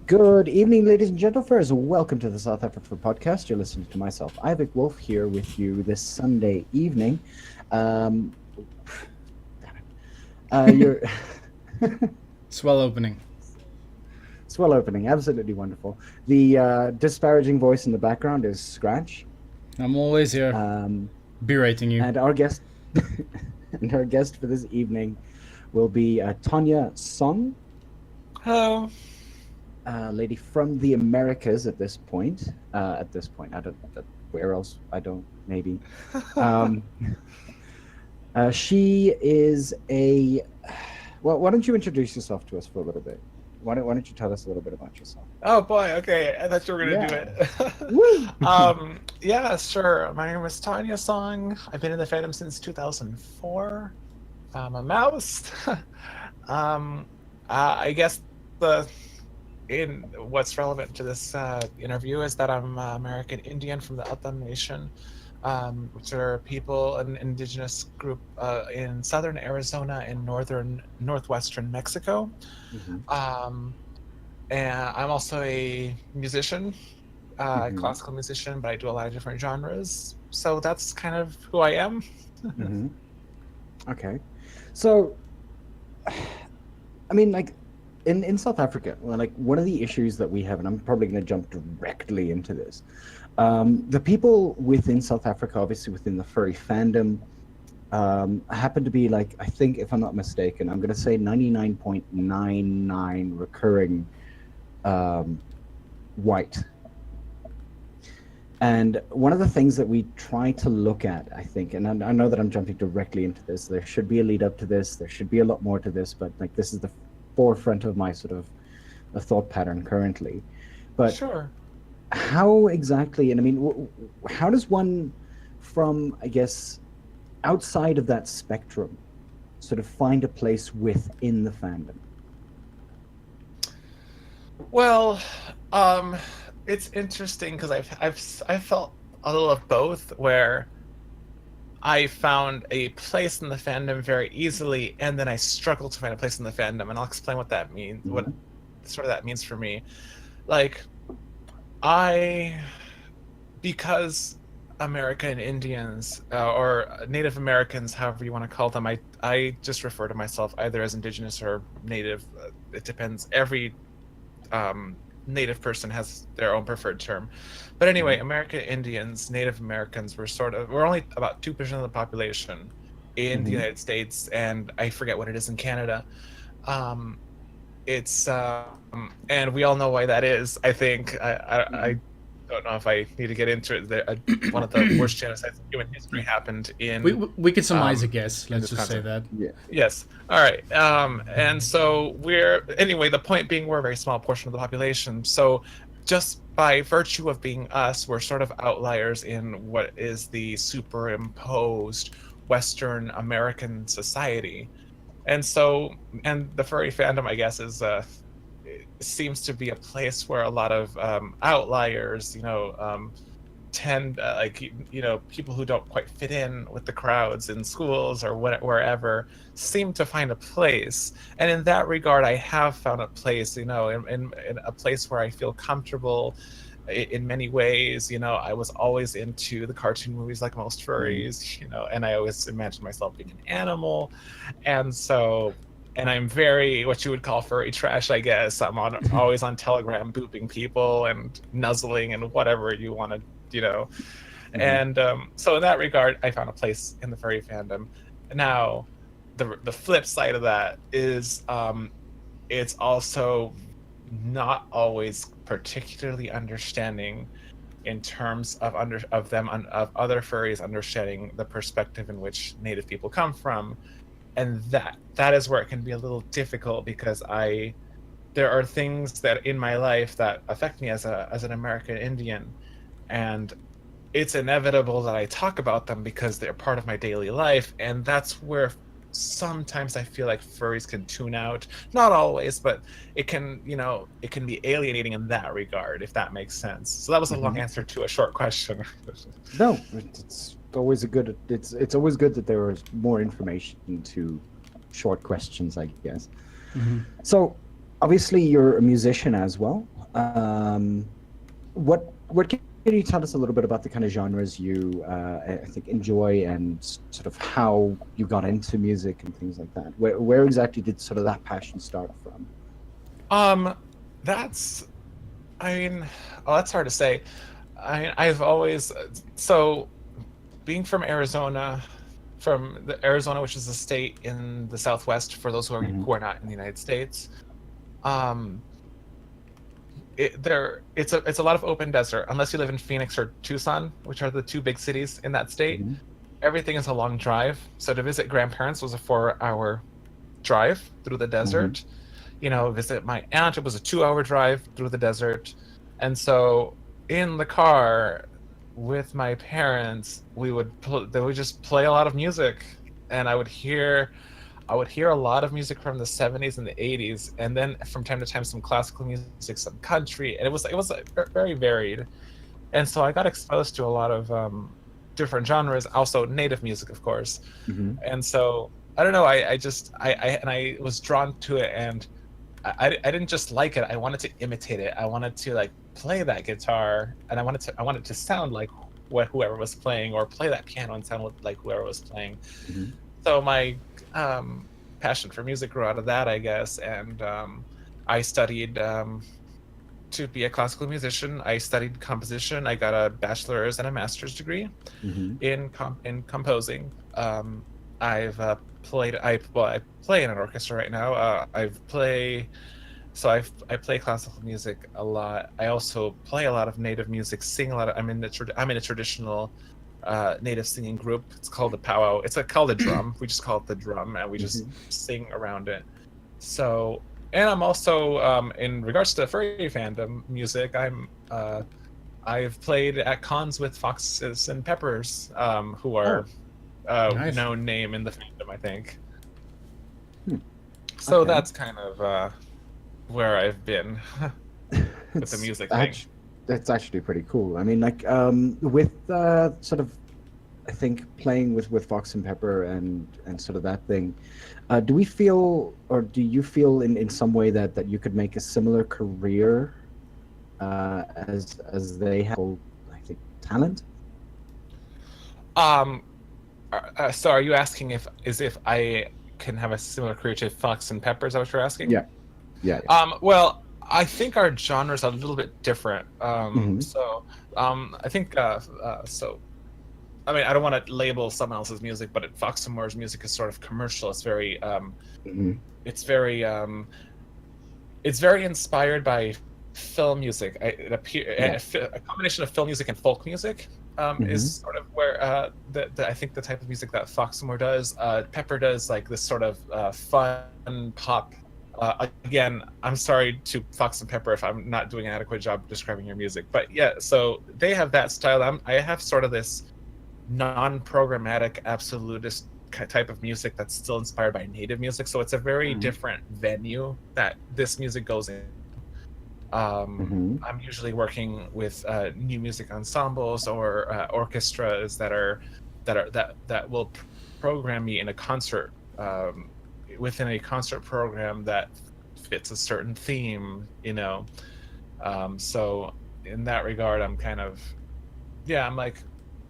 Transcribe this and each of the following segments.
Good evening, ladies and gentlemen. Welcome to the south-afrifur podcast. You're listening to myself, Ivic Wolf, here with you this Sunday evening. Um, you're Swell opening. swell opening, absolutely wonderful. The disparaging voice in the background is Scratch, I'm always here, berating you. and our guest, and our guest for this evening will be Tonya Song. Hello. Lady from the Americas at this point. I don't. Where else? I don't. Maybe. She is a. Well, why don't you introduce yourself to us for a little bit? Why don't you tell us a little bit about yourself? Oh boy, okay. I thought you were gonna do it. Woo! Yeah, sure. My name is Tonya Song. I've been in the fandom since 2004. I'm a mouse. I guess what's relevant to this interview is that I'm American Indian from the Atam Nation, which are people, an indigenous group in southern Arizona and northwestern Mexico. Mm-hmm. And I'm also a musician, classical musician, but I do a lot of different genres. So that's kind of who I am. Mm-hmm. Okay, so I mean, like in South Africa, like one of the issues that we have, and I'm probably going to jump directly into this. The people within South Africa, obviously within the furry fandom, happen to be, like, I think, if I'm not mistaken, I'm going to say 99.99 recurring white. And one of the things that we try to look at, I think, and I know that I'm jumping directly into this, there should be a lead up to this, there should be a lot more to this, but like this is the forefront of my sort of a thought pattern currently. But Sure. how exactly, and I mean, how does one from, I guess, outside of that spectrum sort of find a place within the fandom? Well, it's interesting because I've felt a little of both, where I found a place in the fandom very easily, and then I struggled to find a place in the fandom, and I'll explain what that means. What sort of that means for me. Like, because American Indians or Native Americans, however you want to call them, I just refer to myself either as indigenous or native. It depends. Every Native person has their own preferred term. But anyway, American Indians, Native Americans, we're only about 2% of the population in the United States, and I forget what it is in Canada. It's and we all know why that is. I think I don't know if I need to get into it. One of the worst genocides in human history happened in. We could surmise a guess. Let's just say that. Yeah. Yes. All right. And so anyway, the point being, we're a very small portion of the population. So just by virtue of being us, we're sort of outliers in what is the superimposed Western American society. And the furry fandom, I guess, seems to be a place where a lot of outliers, tend people who don't quite fit in with the crowds in schools or wherever seem to find a place. And in that regard, I have found a place, in a place where I feel comfortable in many ways. I was always into the cartoon movies like most furries, and I always imagined myself being an animal. And I'm very, what you would call, furry trash, I guess. I'm always on Telegram booping people and nuzzling and whatever you want to, And so in that regard, I found a place in the furry fandom. Now, the flip side of that is it's also not always particularly understanding in terms of other furries understanding the perspective in which Native people come from. And that is where it can be a little difficult, because there are things that in my life that affect me as an American Indian, and it's inevitable that I talk about them because they're part of my daily life. And that's where sometimes I feel like furries can tune out. Not always, but it can be alienating in that regard, if that makes sense. So that was a long answer to a short question. No, it's always it's always good that there is more information to short questions, I guess. So obviously you're a musician as well. What can you tell us a little bit about the kind of genres you I think enjoy, and sort of how you got into music and things like that? Where exactly did sort of that passion start from? That's, I mean, well, that's hard to say. I've always, so being from Arizona, which is a state in the Southwest, for those who are not in the United States, it's a lot of open desert. Unless you live in Phoenix or Tucson, which are the two big cities in that state, everything is a long drive. So to visit grandparents was a 4-hour drive through the desert. You know, visit my aunt, it was a 2-hour drive through the desert. And so in the car with my parents, they would just play a lot of music, and I would hear a lot of music from the 70s and the 80s, and then from time to time some classical music, some country, and it was very varied. And so I got exposed to a lot of different genres, also native music, of course. And so I don't know, I was drawn to it, and I didn't just like it, I wanted to imitate it. I wanted to like play that guitar, and I wanted to sound like whoever was playing, or play that piano and sound like whoever was playing. So my passion for music grew out of that, I guess. And I studied to be a classical musician. I studied composition. I got a bachelor's and a master's degree in composing. I play in an orchestra right now. I play classical music a lot. I also play a lot of native music, sing a lot. I'm in a traditional native singing group. It's called the powwow. It's called a drum. We just call it the drum, and we just sing around it. So, and I'm also in regards to furry fandom music, I've played at cons with Foxes and Peppers, who are Nice. known name in the fandom, I think. So that's kind of where I've been with the music thing. That's actually pretty cool. I mean, like, with sort of, I think, playing with Fox and Pepper and sort of that thing, do we feel, or do you feel in some way that you could make a similar career as they have, I think, talent? So are you asking if I can have a similar career to Fox and Pepper? Is that what you're asking? Yeah. Well, I think our genres are a little bit different. So I think so. I mean, I don't want to label someone else's music, but Fox and Moore's music is sort of commercial. It's very, it's very inspired by film music. A combination of film music and folk music is sort of where I think the type of music that Fox and Moore does. Pepper does like this sort of fun pop. Again, I'm sorry to Fox and Pepper if I'm not doing an adequate job describing your music, but yeah, so they have that style. I have sort of this non-programmatic, absolutist type of music that's still inspired by native music, so it's a very different venue that this music goes in. I'm usually working with new music ensembles or orchestras that will program me in a concert, within a concert program that fits a certain theme, you know. So in that regard, I'm kind of, I'm like,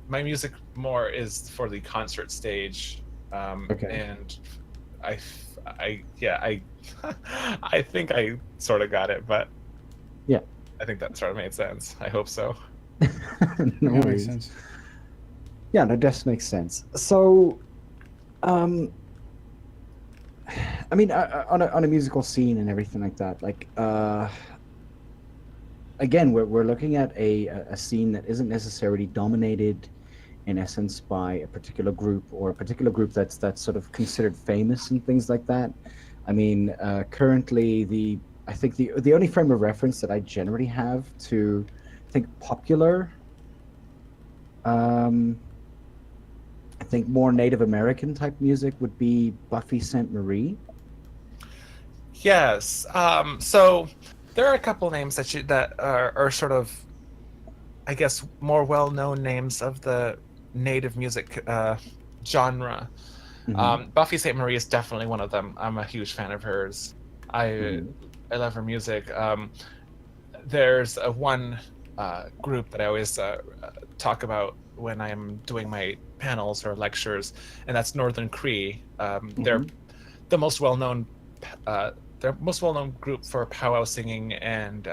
my music more is for the concert stage, and I I think I sort of got it, but yeah, I think that sort of made sense. I hope so. No That worries. makes sense. Yeah, that does make sense. So, I mean, on a musical scene and everything like that, like, again, we're looking at a scene that isn't necessarily dominated, in essence, by a particular group, or a particular group that's sort of considered famous and things like that. I mean, currently, I think the only frame of reference that I generally have to, I think, popular, I think more Native American type music would be Buffy St. Marie. Yes. So there are a couple names that are sort of, I guess, more well-known names of the native music genre. Buffy St. Marie is definitely one of them. I'm a huge fan of hers. I love her music. there's one group that I always talk about when I'm doing my panels or lectures, and that's Northern Cree. They're the most well-known. They're most well-known group for powwow singing and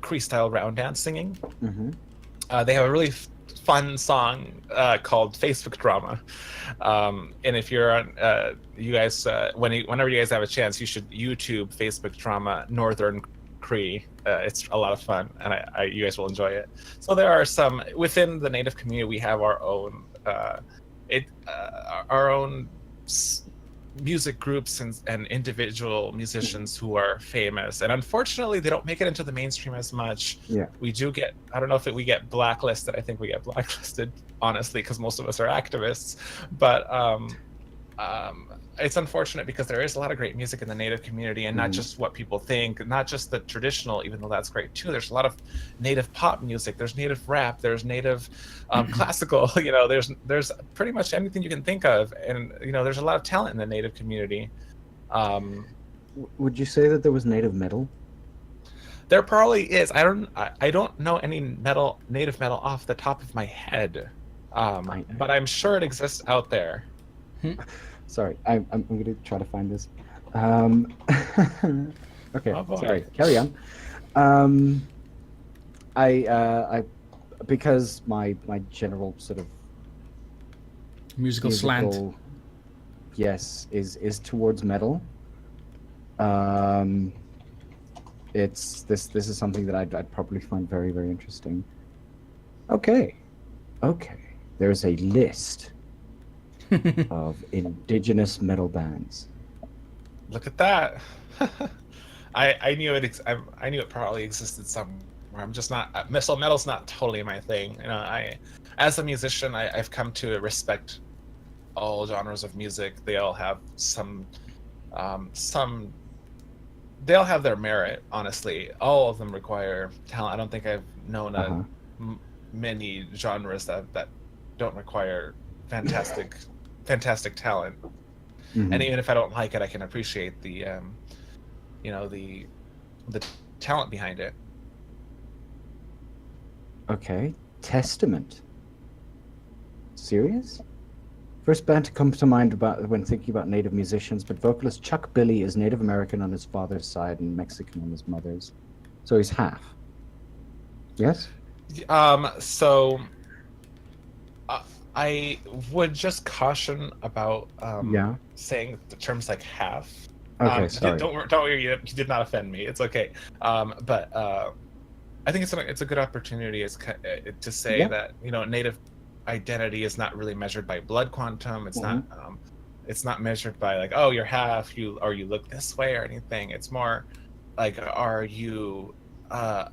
Cree-style round dance singing. They have a really fun song called Facebook Drama. And if you're on, you guys, whenever you guys have a chance, you should YouTube Facebook Drama Northern Cree. It's a lot of fun, and you guys will enjoy it. So there are some within the Native community. We have our own, our own music groups and individual musicians who are famous, and unfortunately they don't make it into the mainstream as much. We do get, I don't know if we get blacklisted. I think we get blacklisted, honestly, because most of us are activists, but it's unfortunate because there is a lot of great music in the Native community, and not just what people think, not just the traditional, even though that's great too. There's a lot of Native pop music, there's Native rap, there's Native classical, there's pretty much anything you can think of, and there's a lot of talent in the Native community. Would you say that there was Native metal? There probably is. I don't know any Native metal off the top of my head, but I'm sure it exists out there. Sorry, I'm going to try to find this. Okay, sorry, carry on. I because my general sort of musical slant, yes, is towards metal. This is something that I'd probably find very, very interesting. Okay, there's a list of indigenous metal bands. Look at that. I knew it. I knew it probably existed somewhere. I'm just not. Metal's not totally my thing. As a musician, I've come to respect all genres of music. They all have some. They all have their merit. Honestly, all of them require talent. I don't think I've known many genres that don't require fantastic talent. And even if I don't like it, I can appreciate the the talent behind it. Okay, Testament. Serious? First band to come to mind when thinking about Native musicians, but vocalist Chuck Billy is Native American on his father's side and Mexican on his mother's, so he's half. Yes. So I would just caution about saying the terms like half. Okay, sorry. Don't worry, you did not offend me. It's okay. But I think it's a good opportunity to say that Native identity is not really measured by blood quantum. It's not measured by like, oh, you're half, you look this way or anything. It's more like, are you a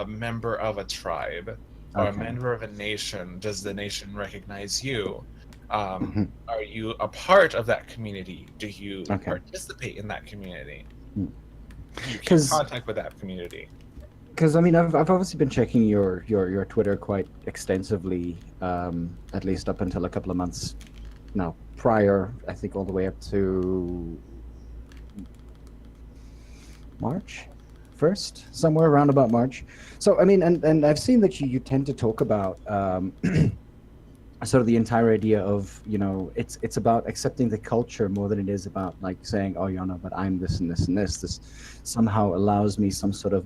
member of a tribe? Or a member of a nation? Does the nation recognize you? Are you a part of that community? Do you participate in that community? Do you keep contact with that community? Because I've obviously been checking your Twitter quite extensively, at least up until a couple of months now prior. I think all the way up to March 1st, somewhere around about March. So and I've seen that you tend to talk about sort of the entire idea of it's about accepting the culture more than it is about like saying, oh but I'm this and this and this. This somehow allows me some sort of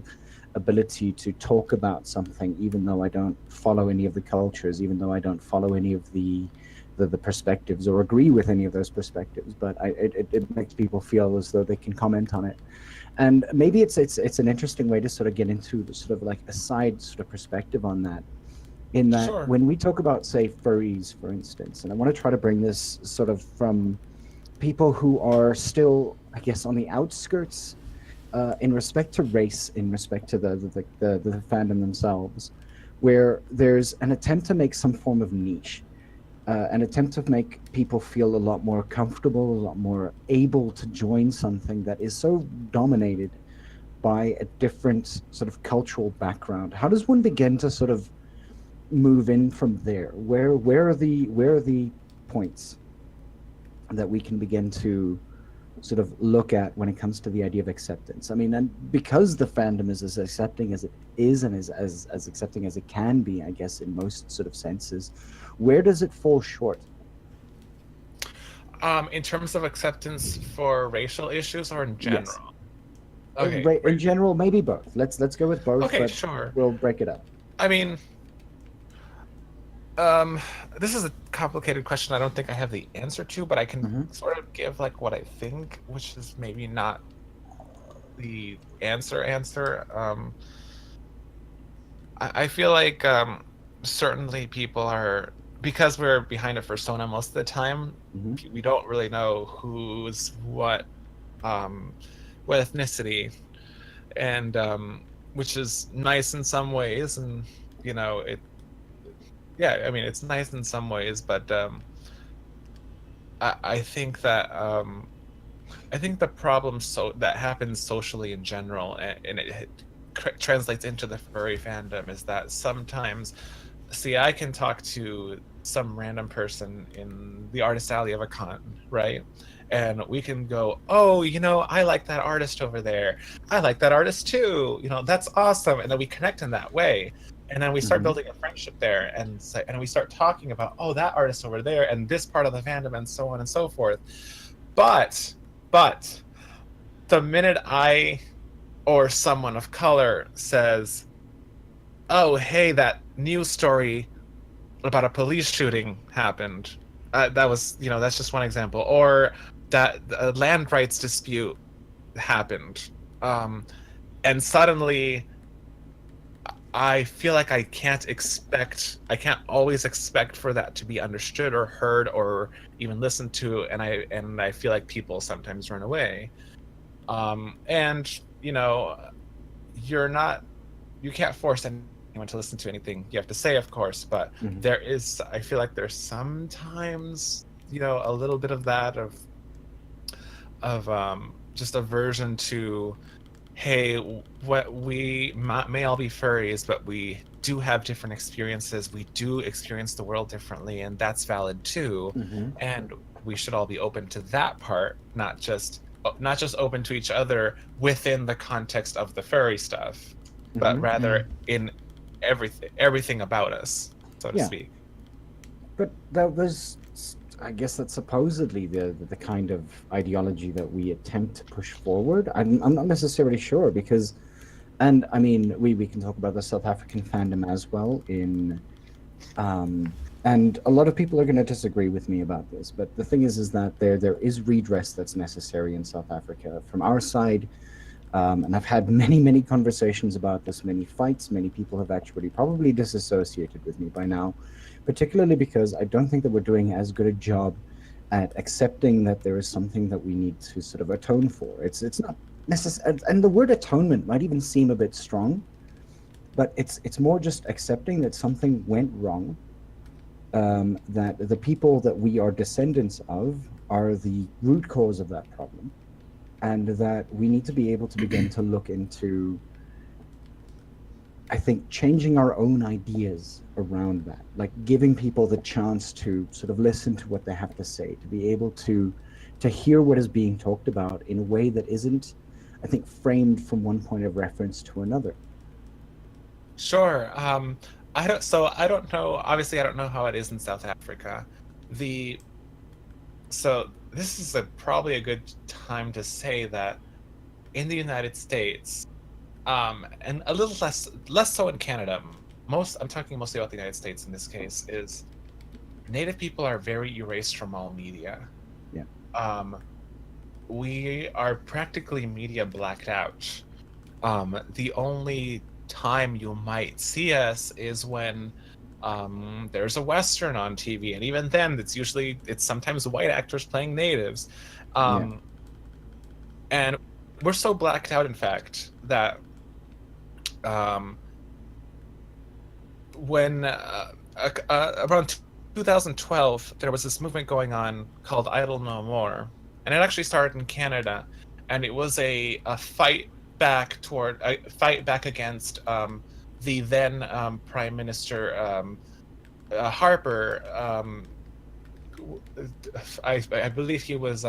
ability to talk about something even though I don't follow any of the cultures, even though I don't follow any of the perspectives or agree with any of those perspectives, but it makes people feel as though they can comment on it. And maybe it's an interesting way to sort of get into the sort of like a side sort of perspective on that, in that when we talk about, say, furries, for instance, and I want to try to bring this sort of from people who are still, I guess, on the outskirts in respect to race, in respect to the fandom themselves, where there's an attempt to make some form of niche, an attempt to make people feel a lot more comfortable, a lot more able to join something that is so dominated by a different sort of cultural background. How does one begin to sort of move in from there? Where are the points that we can begin to sort of look at when it comes to the idea of acceptance. I mean, and because the fandom is as accepting as it is and is as accepting as it can be, I guess, in most sort of senses, where does it fall short? In terms of acceptance for racial issues or in Yes. general? Okay. In general, maybe both. Let's go with both, Okay, but sure. we'll break it up. I mean, this is a complicated question I don't think I have the answer to, but I can sort of give like what I think, which is maybe not the answer. I feel like certainly people are, because we're behind a persona most of the time, we don't really know who's what ethnicity, and which is nice in some ways, and you know it. Yeah, I mean it's nice in some ways, but I think that I think the problem that happens socially in general, and it translates into the furry fandom, is that sometimes, see, I can talk to some random person in the artist alley of a con, right? And we can go, oh, you know, I like that artist over there. I like that artist too. You know, that's awesome. And then we connect in that way. And then we start building a friendship there, and we start talking about, oh, that artist over there, and this part of the fandom, and so on and so forth. But the minute I or someone of color says, oh, hey, that news story about a police shooting happened. That was, you know, that's just one example. Or that a land rights dispute happened. And suddenly I feel like I can't always expect for that to be understood or heard or even listened to. And I feel like people sometimes run away. And, you know, you can't force anyone to listen to anything you have to say, of course, but I feel like there's sometimes, you know, a little bit of that of just aversion to, hey, what we may all be furries, but we do have different experiences. We do experience the world differently, and that's valid too. And we should all be open to that part, not just open to each other within the context of the furry stuff, but rather in everything about us, so to speak. But that was, I guess, that's supposedly the kind of ideology that we attempt to push forward. I'm not necessarily sure, because, and I mean, we can talk about the South African fandom as well and a lot of people are going to disagree with me about this, but the thing is that there is redress that's necessary in South Africa from our side. And I've had many conversations about this, many fights. Many people have actually probably disassociated with me by now, particularly because I don't think that we're doing as good a job at accepting that there is something that we need to sort of atone for. It's not necessary, and the word atonement might even seem a bit strong, but it's more just accepting that something went wrong, that the people that we are descendants of are the root cause of that problem, and that we need to be able to begin to look into, I think, changing our own ideas around that, like giving people the chance to sort of listen to what they have to say, to be able to hear what is being talked about in a way that isn't, I think, framed from one point of reference to another. Sure. I don't know. Obviously, I don't know how it is in South Africa. So this is probably a good time to say that in the United States, and a little less so in Canada. I'm talking mostly about the United States in this case. Is Native people are very erased from all media. Yeah. We are practically media blacked out. The only time you might see us is when there's a Western on TV, and even then it's sometimes white actors playing natives. And we're so blacked out, in fact, that when around 2012 there was this movement going on called Idle No More, and it actually started in Canada, and it was a fight back against the then Prime Minister Harper. I believe he was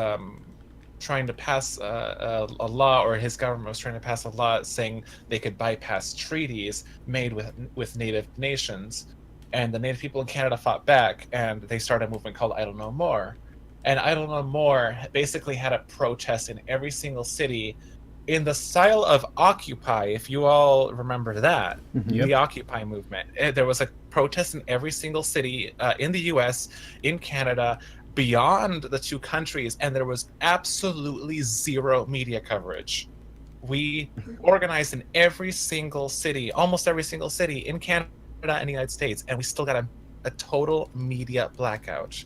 trying to pass a law, or his government was trying to pass a law saying they could bypass treaties made with Native nations. And the Native people in Canada fought back, and they started a movement called Idle No More. And Idle No More basically had a protest in every single city in the style of Occupy, if you all remember that. Mhm. The Occupy movement. There was a protest in every single city in the US, in Canada, beyond the two countries, and there was absolutely zero media coverage. We organized in every single city, almost every single city in Canada and the United States, and we still got a total media blackout.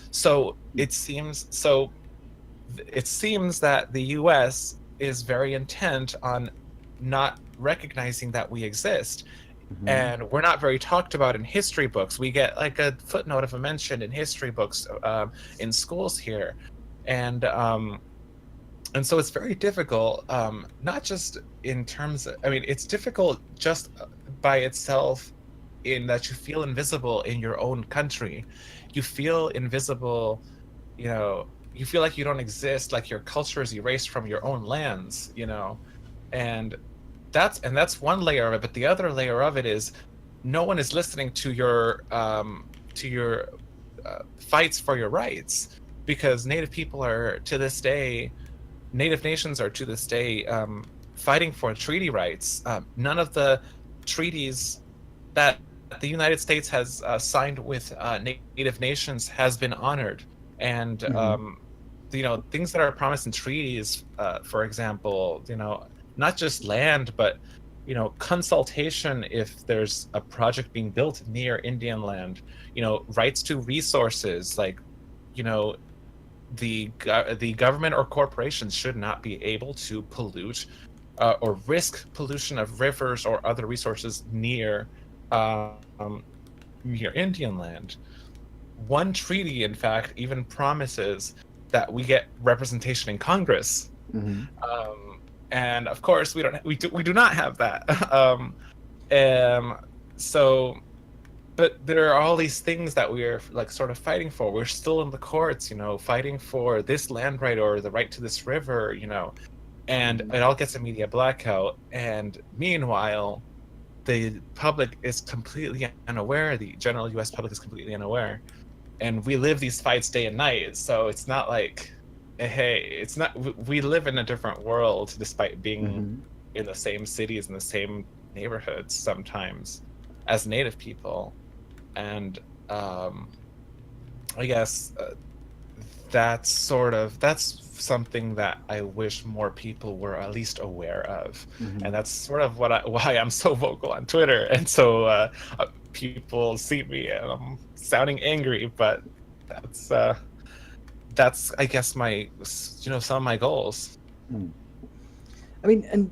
So it seems that the US is very intent on not recognizing that we exist. Mhm. And we're not very talked about in history books. We get like a footnote of a mention in history books in schools here, and so it's very difficult. Not just in terms of, I mean, it's difficult just by itself, in that you feel invisible in your own country. You feel invisible, you know. You feel like you don't exist, like your culture is erased from your own lands, you know, and that's one layer of it. But the other layer of it is no one is listening to your fights for your rights, because Native people are to this day, Native nations are to this day fighting for treaty rights. None of the treaties that the United States has signed with Native nations has been honored, and you know, things that are promised in treaties, for example, you know, not just land, but, you know, consultation if there's a project being built near Indian land, you know, rights to resources, like, you know, the government or corporations should not be able to pollute or risk pollution of rivers or other resources near Indian land. One treaty, in fact, even promises that we get representation in Congress. Mhm. And of course we do not have that. So, but there are all these things that we're like sort of fighting for. We're still in the courts, you know, fighting for this land right or the right to this river, you know, and it all gets a media blackout. And meanwhile, the public is completely unaware. The general US public is completely unaware. And we live these fights day and night, so it's not like, hey, it's not, we live in a different world despite being in the same cities and the same neighborhoods sometimes as Native people. And I guess that's something that I wish more people were at least aware of. And that's sort of why I'm so vocal on Twitter, and so people see me and I'm sounding angry, but that's I guess my, you know, some of my goals. I mean, and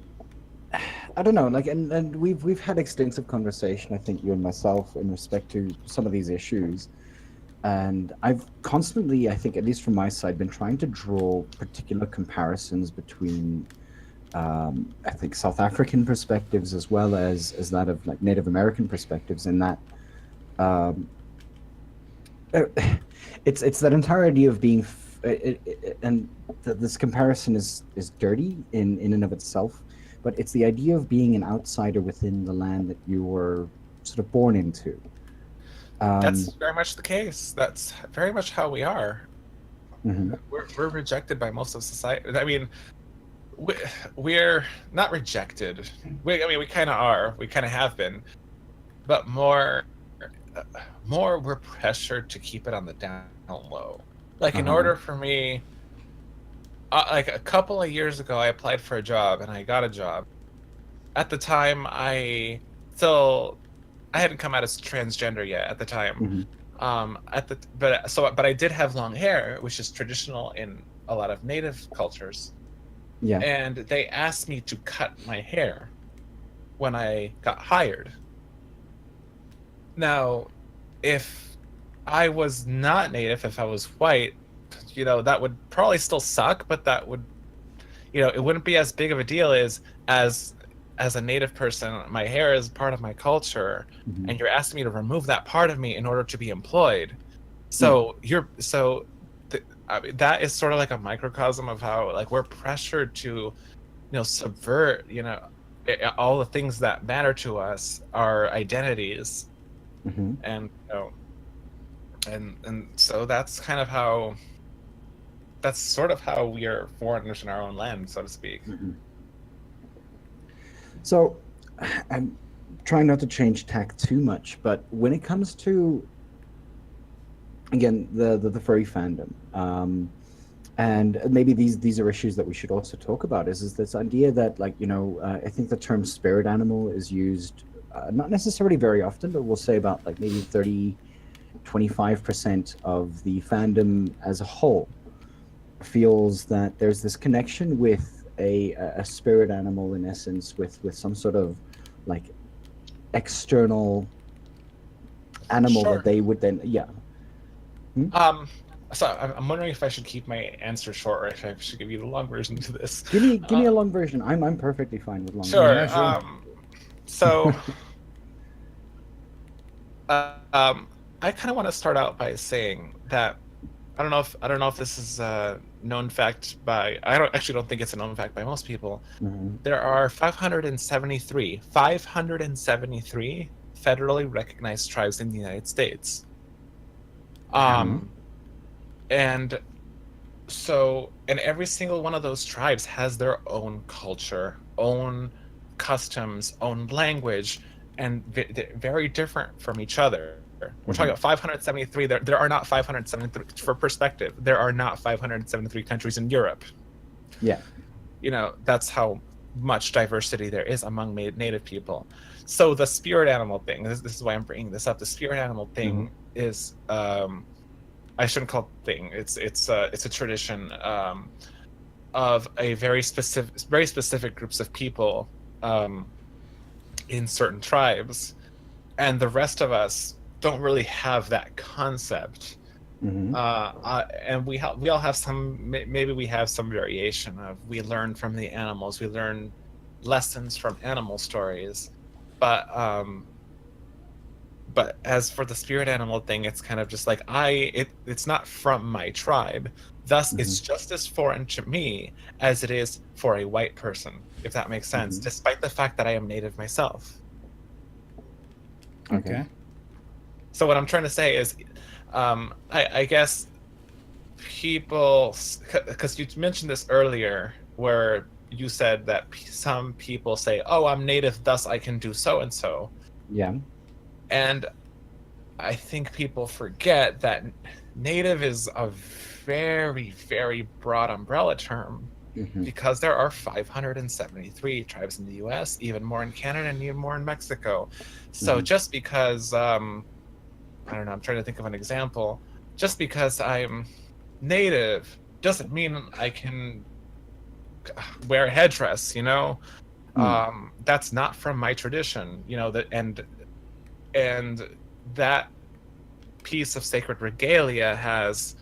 I don't know, like, and we've had extensive conversation, I think, you and myself, in respect to some of these issues, and I've constantly, I think, at least from my side, been trying to draw particular comparisons between I think South African perspectives as well as that of like Native American perspectives, in that it's that entire idea of being this comparison is dirty in and of itself, but it's the idea of being an outsider within the land that you were sort of born into. That's very much the case. That's very much how we are. Mhm. We're rejected by most of society. I mean, we're not rejected. We kind of are. We kind of have been, but more we're pressured to keep it on the down low. Like, in order for me, like a couple of years ago, I applied for a job and I got a job. At the time, I hadn't come out as transgender yet at the time. But I did have long hair, which is traditional in a lot of Native cultures. Yeah. And they asked me to cut my hair when I got hired. Now, if I was not Native, if I was white, you know, that would probably still suck, but that would, you know, it wouldn't be as big of a deal as a Native person. My hair is part of my culture, and you're asking me to remove that part of me in order to be employed. So I mean, that is sort of like a microcosm of how like we're pressured to, subvert, all the things that matter to us, our identities, Hmm. and and so that's sort of how we are foreigners in our own land, so to speak. Hmm. So, I'm trying not to change tack too much, but when it comes to, again, the furry fandom, and maybe these are issues that we should also talk about, is this idea that, like, I think the term spirit animal is used, not necessarily very often, but we'll say about like maybe 25% of the fandom as a whole feels that there's this connection with a spirit animal, in essence, with some sort of like external animal that Sure. they would then, yeah. So I'm wondering if I should keep my answer short, or if I should give you the long version to this. Give me a long version. I'm perfectly fine with long Sure. Yeah, sure. So, I kind of want to start out by saying that I don't know if this is a known fact by I don't think it's a known fact by most people. version. There are 573 federally recognized tribes in the United States. And so, and every single one of those tribes has their own culture, own customs, own language, and very different from each other. We're talking about 573. There are not 573. For perspective, there are not 573 countries in Europe. Yeah. That's how much diversity there is among Native people. So the spirit animal thing, this is why I'm bringing this up. The spirit animal thing is, I shouldn't call it thing. It's a tradition of a very specific groups of people in certain tribes, and the rest of us don't really have that concept. And we all have maybe we have some variation of, we learn from the animals, we learn lessons from animal stories, but as for the spirit animal thing, it's kind of just like it's not from my tribe, thus it's just as foreign to me as it is for a white person, if that makes sense, despite the fact that I am Native myself. Okay. So what I'm trying to say is, I guess people, because you mentioned this earlier, where you said that some people say, "Oh, I'm Native, thus I can do so and so." Yeah. And I think people forget that Native is a very, very broad umbrella term, because there are 573 tribes in the US, even more in Canada, and even more in Mexico. So just because, I don't know, I'm trying to think of an example. Just because I'm Native doesn't mean I can wear a headdress, That's not from my tradition, and that piece of sacred regalia has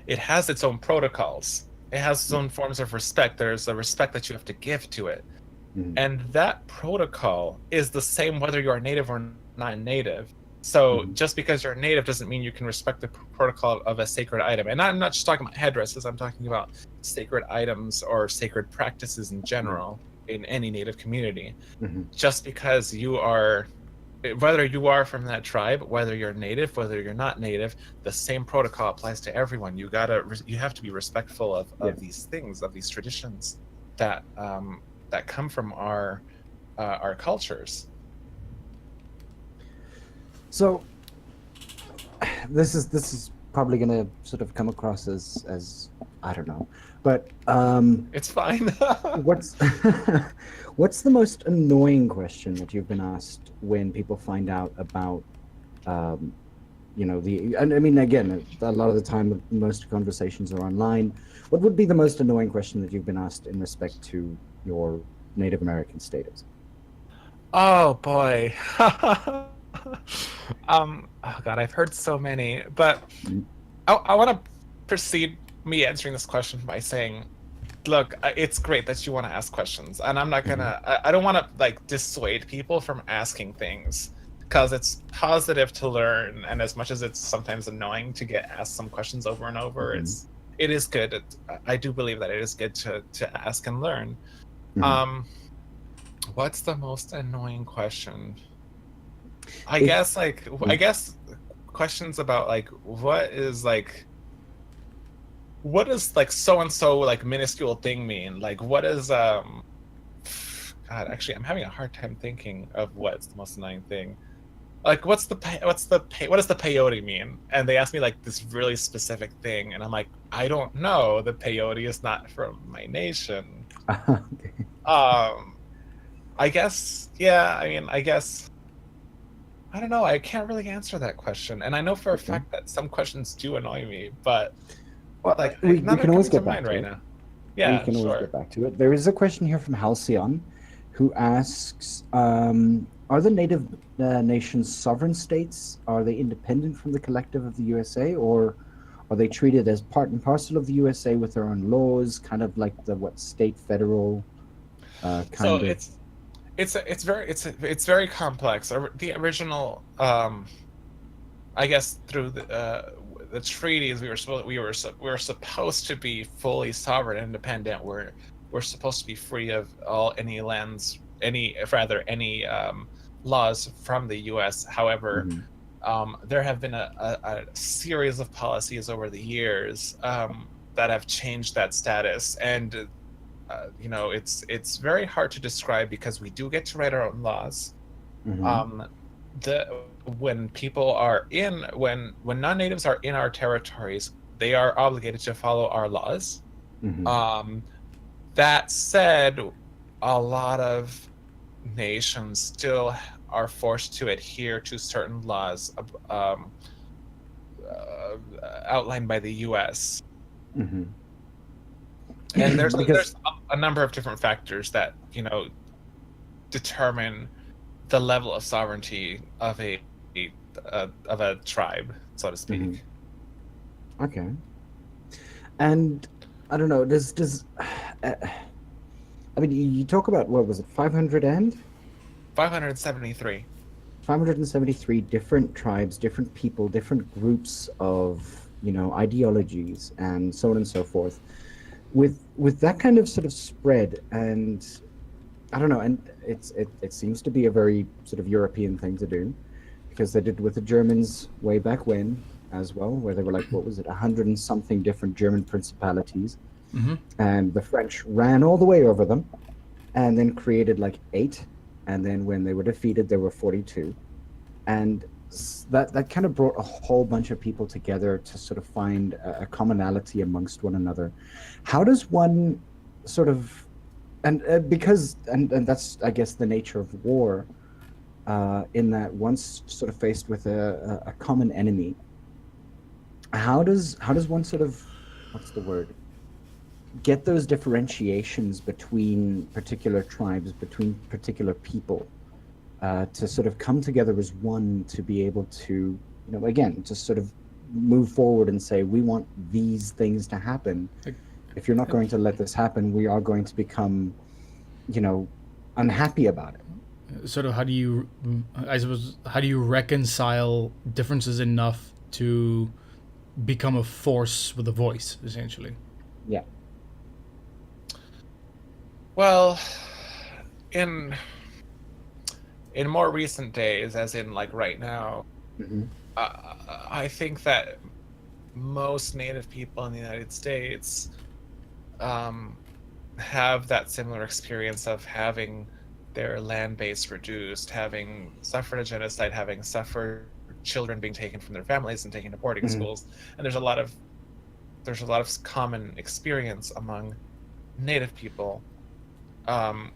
it has its own protocols. It has its own forms of respect. There's a respect that you have to give to it. And that protocol is the same whether you're Native or not Native. So just because you're Native doesn't mean you can respect the protocol of a sacred item. And I'm not just talking about headdresses, I'm talking about sacred items or sacred practices in general in any Native community. Just because you are, whether you are from that tribe, whether you're Native, whether you're not Native, the same protocol applies to everyone. You have to be respectful of these things, of these traditions that come from our cultures. So this is probably going to sort of come across as I don't know, but it's fine. what's the most annoying question that you've been asked when people find out about and I mean, again, a lot of the time most conversations are online. What would be the most annoying question that you've been asked in respect to your Native American status? Oh boy. Oh god, I've heard so many, but I want to precede me answering this question by saying, look, it's great that you want to ask questions, and I'm not gonna I don't want to like dissuade people from asking things, because it's positive to learn, and as much as it's sometimes annoying to get asked some questions over and over, it is good. I do believe that it is good to ask and learn. What's the most annoying question? I guess questions about like what does like so and so like minuscule thing mean? Like what is God, actually I'm having a hard time thinking of what's the most annoying thing. Like what does the peyote mean? And they ask me like this really specific thing, and I'm like, I don't know. The peyote is not from my nation. Okay. I guess, yeah. I mean, I guess I don't know. I can't really answer that question, and I know for a fact that some questions do annoy me, but like we none can are always coming to get back mind to right it. now. Yeah, We can always sure. get back to it. There is a question here from Halcyon, who asks, are the native nations sovereign states? Are they independent from the collective of the USA, or are they treated as part and parcel of the USA with their own laws, kind of like the state federal So kind of? it's very complex. The original, I guess through the treaties, we were supposed to be fully sovereign, independent. We're supposed to be free of any laws from the U.S. However, there have been a series of policies over the years that have changed that status, and it's very hard to describe because we do get to write our own laws. The when people are when non-natives are in our territories, they are obligated to follow our laws. That said, a lot of nations still are forced to adhere to certain laws outlined by the US. And there's a number of different factors that determine the level of sovereignty of a tribe, so to speak. Okay. And I don't know, does I mean, you talk about, what was it, 573. 573 different tribes, different people, different groups of, ideologies, and so on and so forth. With that kind of sort of spread, and I don't know, and it seems to be a very sort of European thing to do, because they did with the Germans way back when as well, where they were like, what was it, 100 and something different German principalities, and the French ran all the way over them, and then created like 8, and then when they were defeated, there were 42, and that kind of brought a whole bunch of people together to sort of find a commonality amongst one another. How does one sort of, and because and that's, I guess, the nature of war, in that once sort of faced with a common enemy, how does one sort of, what's the word, get those differentiations between particular tribes, between particular people, to sort of come together as one, to be able to, again, just sort of move forward and say, we want these things to happen. If you're not going to let this happen, we are going to become, unhappy about it. Sort of, how do you reconcile differences enough to become a force with a voice, essentially? Yeah. Well, in more recent days, as in like right now, I think that most Native people in the United States have that similar experience of having their land base reduced, having suffered a genocide, having suffered children being taken from their families and taken to boarding schools, and there's a lot of common experience among Native people, and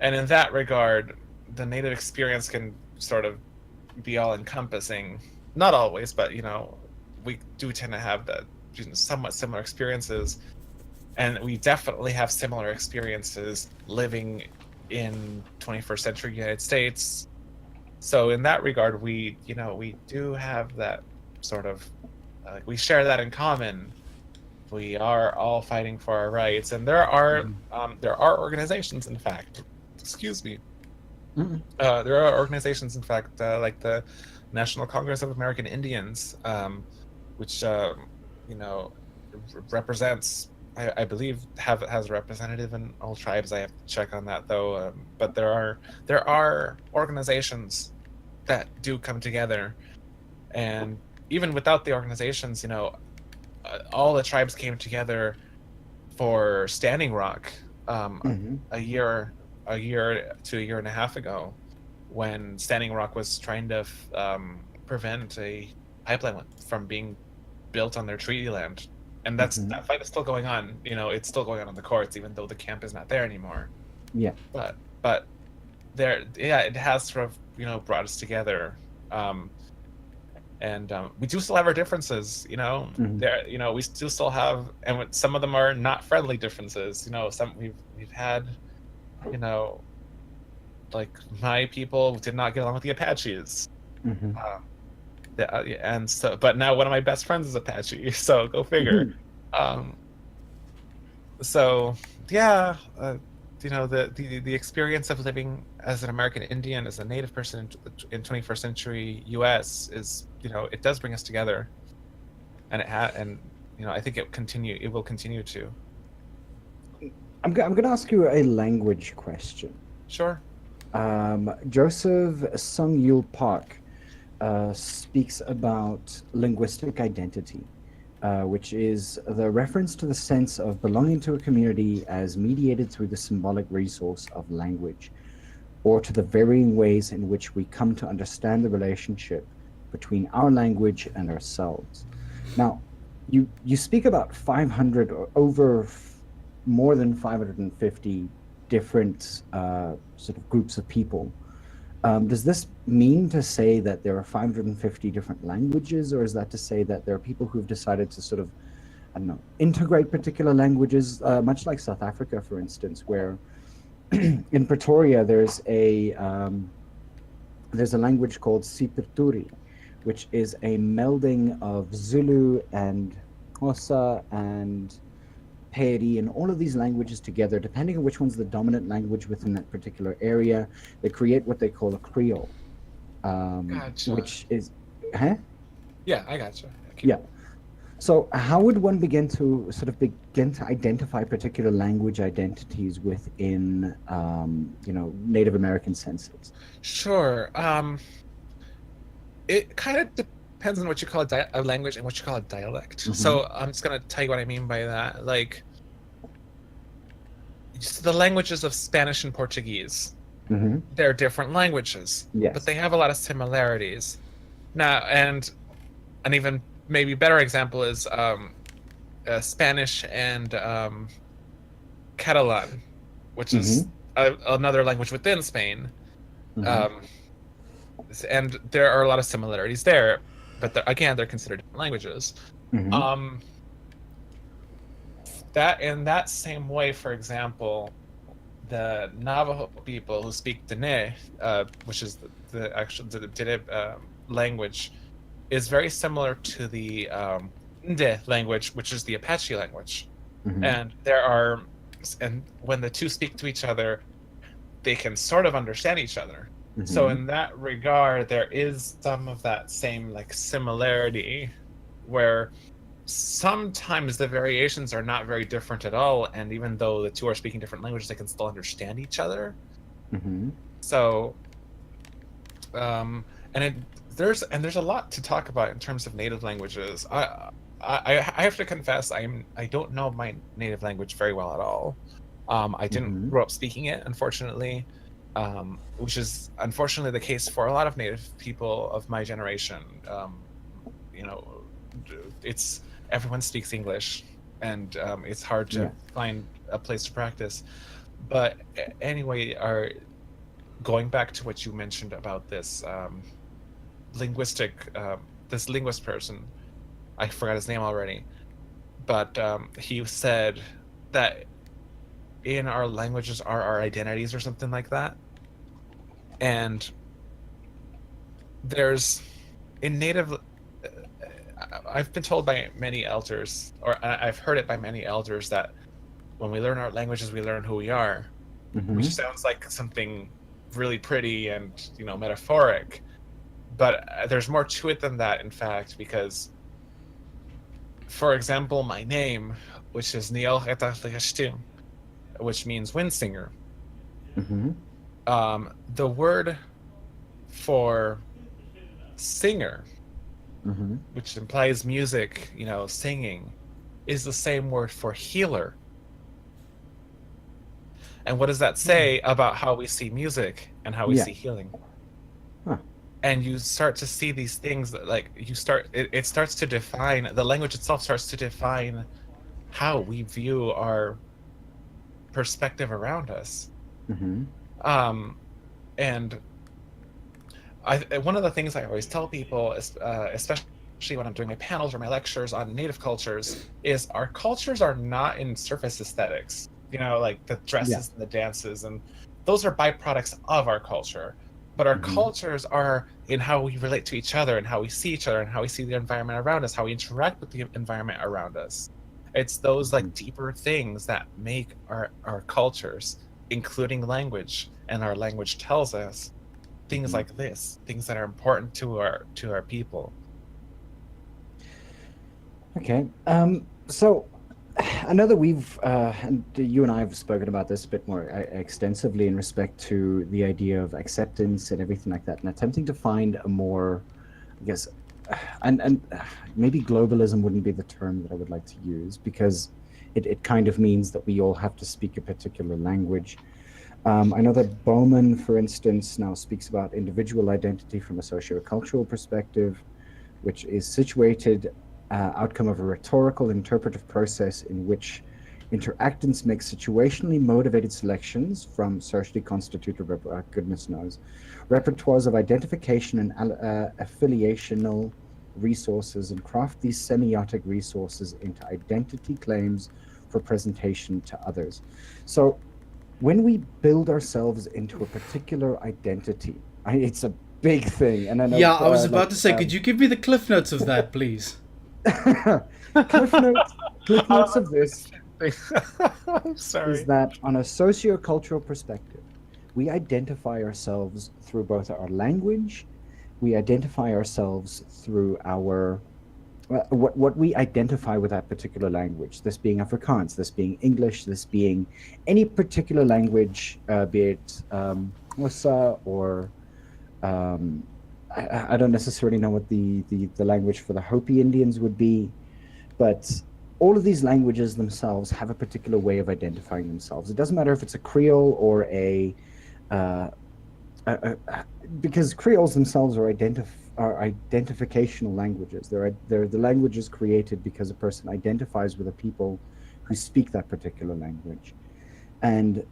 in that regard, the Native experience can sort of be all-encompassing. Not always, but we do tend to have that somewhat similar experiences, and we definitely have similar experiences living in 21st century United States. So in that regard, we do have that sort of we share that in common. We are all fighting for our rights, and there are organizations, in fact, excuse me, Mm. There are organizations, in fact, like the National Congress of American Indians, which you know represents. I believe has a representative in all tribes. I have to check on that though. But there are organizations that do come together, and even without the organizations, all the tribes came together for Standing Rock Hmm. a year to a year and a half ago, when Standing Rock was trying to prevent a pipeline from being built on their treaty land, and Hmm. that fight is still going on. It's still going on in the courts, even though the camp is not there anymore. Yeah. But there, yeah, it has sort of brought us together. Um, and we do still have our differences, Hmm. there, we still have, and some of them are not friendly differences. Some we've had, you know like, my people did not get along with the Apaches. Hmm. um, and so, but now one of my best friends is Apache, so go figure. um, so yeah, the experience of living as an American Indian, as a Native person in 21st century US, is, it does bring us together, and I think it will continue to. I'm going to ask you a language question. Sure. Joseph Sung Yul Park speaks about linguistic identity, which is the reference to the sense of belonging to a community as mediated through the symbolic resource of language, or to the varying ways in which we come to understand the relationship between our language and ourselves. Now, you speak about 500 or over more than 550 different sort of groups of people. Does this mean to say that there are 550 different languages, or is that to say that there are people who've decided to sort of, I don't know, integrate particular languages, much like South Africa, for instance, where in Pretoria there's a language called Sipituri, which is a melding of Zulu and Xhosa and Pedi and all of these languages together, depending on which one's the dominant language within that particular area. They create what they call a Creole, Gotcha. which is, huh? Yeah, I gotcha. Keep Yeah. going. So how would one begin to identify particular language identities within, Native American senses? Sure. It kind of depends on what you call a language and what you call a dialect. Mm-hmm. So I'm just gonna tell you what I mean by that. Like, just the languages of Spanish and Portuguese, Mm-hmm. they're different languages, but Yes. they have a lot of similarities. Now, and an even maybe better example is Spanish and Catalan, which Mm-hmm. is another language within Spain. Mm-hmm. Um, and there are a lot of similarities there, but again, they're considered different languages. Mm-hmm. Um, that in that same way, for example, the Navajo people who speak Dene, which is the actual the Dene language, is very similar to the Nde language, which is the Apache language. Mm-hmm. And when the two speak to each other, they can sort of understand each other. So Mm-hmm. in that regard, there is some of that same like similarity, where sometimes the variations are not very different at all, and even though the two are speaking different languages, they can still understand each other. Mm-hmm. So um and there's a lot to talk about in terms of native languages. I have to confess, I don't know my native language very well at all. I didn't Mm-hmm. grow up speaking it, unfortunately, which is unfortunately the case for a lot of native people of my generation. You know, it's everyone speaks English, and it's hard to Yeah. find a place to practice. But anyway, going back to what you mentioned about this linguistic, this linguist person, I forgot his name already, but he said that in our languages are our identities or something like that. And there's in native I've been told by many elders, or I've heard it by many elders, that when we learn our languages, we learn who we are, which Mm-hmm. sounds like something really pretty and metaphoric, but there's more to it than that, in fact, because, for example, my name, which is Niel Retachlichtim, which means wind singer. Mm-hmm. The word for singer, Mm-hmm. which implies music, singing, is the same word for healer. And what does that say about how we see music and how we Yeah. see healing? Huh. And you start to see these things that, like, it starts to define, the language itself starts to define how we view our perspective around us. Mm-hmm. And one of the things I always tell people, especially when I'm doing my panels or my lectures on native cultures, is our cultures are not in surface aesthetics. Like the dresses and the dances, and those are byproducts of our culture. But our Mm-hmm. cultures are in how we relate to each other and how we see each other and how we see the environment around us, how we interact with the environment around us. It's those like deeper things that make our cultures, including language, and our language tells us things like this, things that are important to our people. Okay. So I know that and you and I have spoken about this a bit more extensively in respect to the idea of acceptance and everything like that, and attempting to find a more, I guess, and maybe globalism wouldn't be the term that I would like to use, because it kind of means that we all have to speak a particular language. I know that Bowman, for instance, now speaks about individual identity from a sociocultural perspective, which is situated outcome of a rhetorical interpretive process in which interactants make situationally motivated selections from socially constituted, goodness knows, repertoires of identification and affiliational resources, and craft these semiotic resources into identity claims for presentation to others. So when we build ourselves into a particular identity, it's a big thing. And I know, Yeah, I was about to say, could you give me the cliff notes of that, please? cliff notes of this I'm sorry. is that on a sociocultural perspective, we identify ourselves through both our language, we identify ourselves through our what we identify with that particular language, this being Afrikaans, this being English, this being any particular language, be it Xhosa or I don't necessarily know what the language for the Hopi Indians would be, but all of these languages themselves have a particular way of identifying themselves. It doesn't matter if it's a Creole or because Creoles themselves are identificational languages. They're the languages created because a person identifies with the people who speak that particular language. And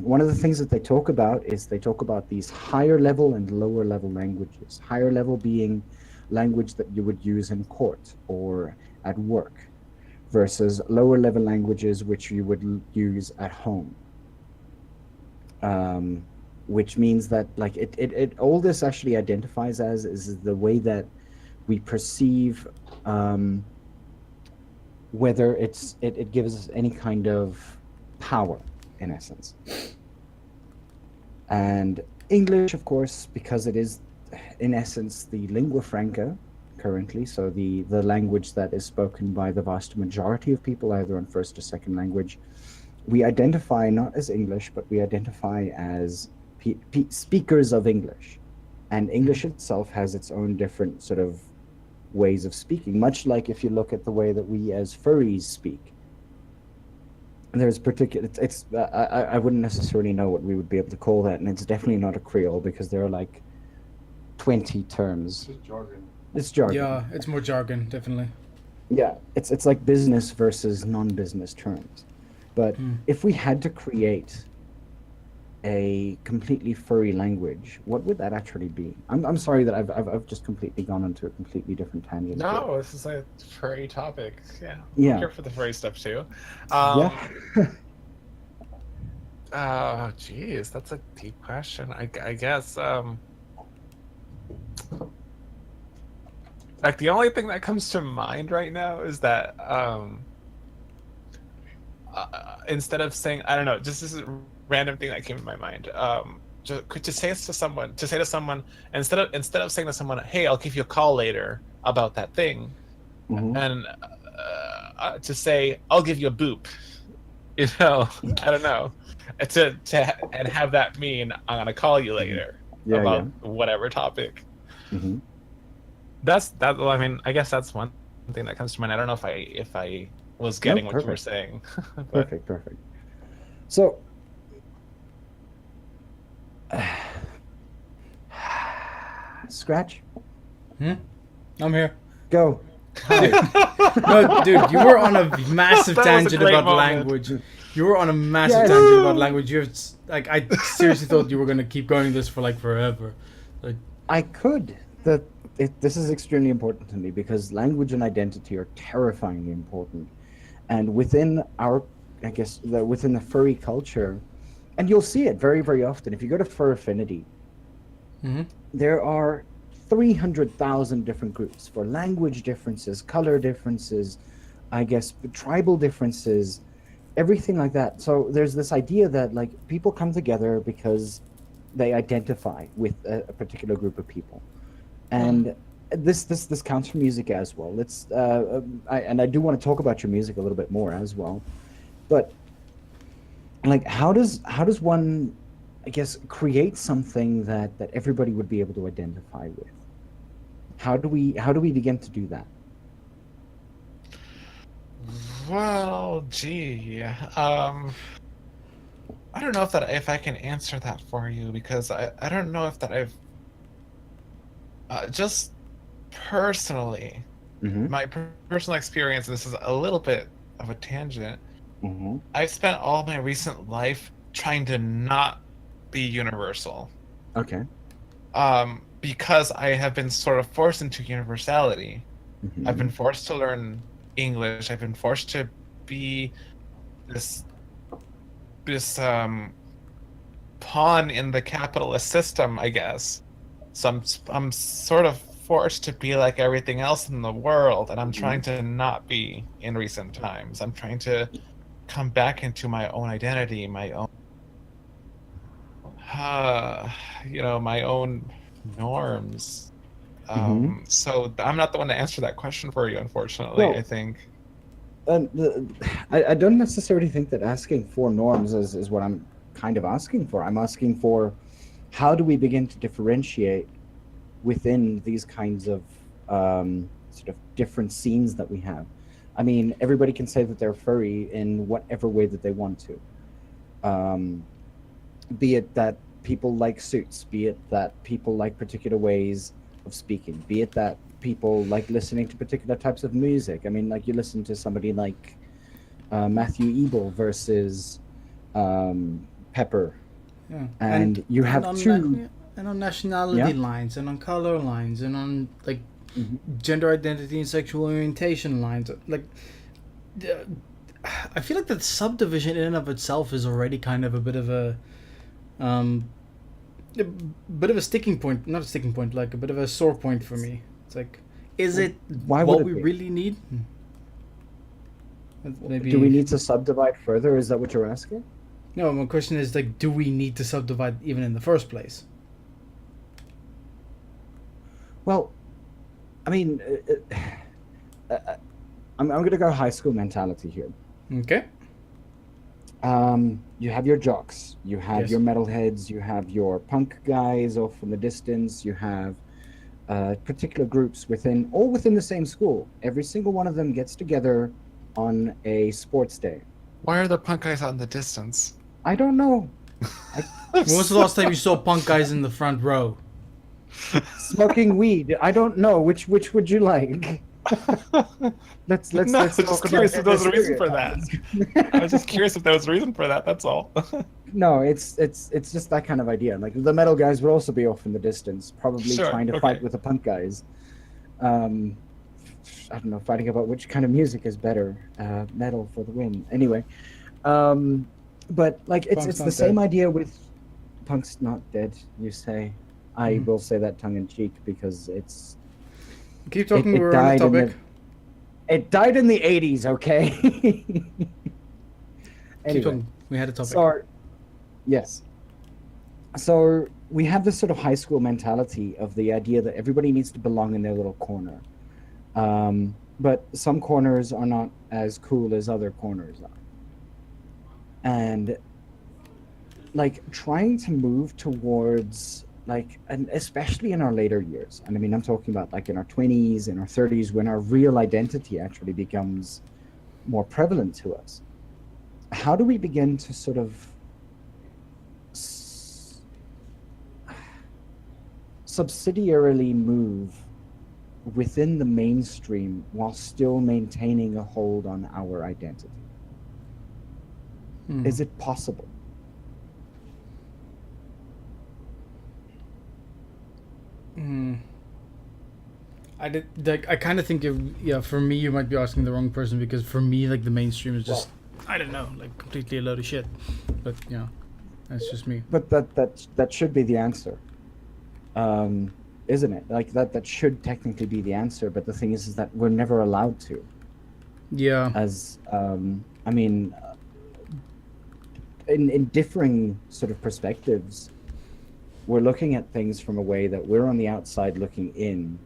one of the things that they talk about is they talk about these higher level and lower level languages. Higher level being language that you would use in court or at work, versus lower level languages which you would use at home. Which means that like it all this actually identifies as is the way that we perceive whether it gives us any kind of power, in essence. And English, of course, because it is in essence the lingua franca currently, so the language that is spoken by the vast majority of people, either on first or second language, we identify not as English, but we identify as speakers of English. And English itself has its own different sort of ways of speaking, much like if you look at the way that we as furries speak. There's particular, I wouldn't necessarily know what we would be able to call that, and it's definitely not a Creole, because there are like 20 terms. It's jargon. It's jargon. Yeah, it's more jargon, definitely. Yeah, it's like business versus non-business terms. But if we had to create a completely furry language, what would that actually be? I'm sorry that I've just completely gone into a completely different tangent. No, this is a furry topic. Yeah. Yeah. I'm here for the furry stuff too. Yeah. Oh, geez, that's a deep question. I guess. Like the only thing that comes to mind right now is that instead of saying, I don't know, just this is a random thing that came to my mind. could you say this to someone instead of saying to someone, hey, I'll give you a call later about that thing, Mhm. and to say, I'll give you a boop, I don't know, and have that mean I'm gonna call you later Yeah, yeah. about whatever topic. Hmm. That's that. Well, I mean, I guess that's one thing that comes to mind. I don't know if I was No, getting what you were perfect. saying, but Perfect, perfect. So, Scratch, I'm here. go. Hi. No, dude, you were on a massive That was a tangent great about moment. language. You were on a massive Yes. tangent about language. Like, I seriously thought you were gonna keep going this for like forever. Like, I could. This is extremely important to me because language and identity are terrifyingly important. And within our, I guess, within the furry culture, and you'll see it very, very often. If you go to Fur Affinity, there are 300,000 different groups for language differences, color differences, I guess, tribal differences, everything like that. So there's this idea that like people come together because they identify with a particular group of people, and this counts for music as well. I do want to talk about your music a little bit more as well, but like how does one, I guess, create something that everybody would be able to identify with? How do we begin to do that? Well, gee, I don't know if I can answer that for you, because I don't know if that I've just personally, Mm-hmm. my personal experience. This is a little bit of a tangent. Mm-hmm. I've spent all my recent life trying to not be universal, Okay. because I have been sort of forced into universality. I've Mm-hmm. been forced to learn English. I've been forced to be this this pawn in the capitalist system, I guess. So I'm sort of forced to be like everything else in the world, and I'm Mm-hmm. trying to not be in recent times. I'm trying to come back into my own identity, my own, uh, my own norms. Mm-hmm. So I'm not the one to answer that question for you, unfortunately, I Well, think. I don't necessarily think that asking for norms is what I'm kind of asking for. I'm asking for how do we begin to differentiate within these kinds of sort of different scenes that we have. I mean, everybody can say that they're furry in whatever way that they want to. Um, be it that people like suits, be it that people like particular ways of speaking, be it that people like listening to particular types of music. I mean, like you listen to somebody like Matthew Ebel versus Pepper, yeah, and you and have two. yeah, and on nationality Yeah. lines, and on color lines, and on like Mhm. gender identity and sexual orientation lines. Like, uh, I feel like that subdivision in and of itself is already kind of um, a bit of a sticking point. Not a sticking point, like a bit of a sore point for me. It's like, is it Why would what it we be? really need? Do we Maybe. need to subdivide further? Is that what you're asking? No, my question is like, do we need to subdivide even in the first place? Well, I mean, I'm going to go high school mentality here. Okay. You have your jocks, you have Yes. your metalheads, you have your punk guys off in the distance, you have particular groups all within the same school. Every single one of them gets together on a sports day. Why are the punk guys out in the distance? I don't know. When was the last time you saw punk guys in the front row? Smoking weed. I don't know. Which would you like? let's No, I was talk just about curious if there was a reason serious for that. topics. I was just curious if there was a reason for that. That's all. No, it's just that kind of idea. Like the metal guys would also be off in the distance, probably Sure, trying to okay. fight with the punk guys. I don't know, fighting about which kind of music is better. Metal for the win. Anyway, but like it's Punk's the not same dead. idea with punk's not dead. You say. I will say that tongue in cheek because Keep talking. it We're on the died in topic. it died in the 80s. Okay. Keep Anyway, talking. We had a topic. so yes. So we have this sort of high school mentality of the idea that everybody needs to belong in their little corner. But some corners are not as cool as other corners are. And like trying to move towards like, and especially in our later years, and I mean I'm talking about like in our 20s, in our 30s, when our real identity actually becomes more prevalent to us. How do we begin to sort of subsidiarily move within the mainstream while still maintaining a hold on our identity? Is it possible? I kind of think for me you might be asking the wrong person, because for me like the mainstream is just I don't know, like completely a load of shit. But that's just me. But that should be the answer, isn't it? Like that should technically be the answer. But the thing is that we're never allowed to. Yeah. As I mean, in differing sort of perspectives, we're looking at things from a way that we're on the outside looking in,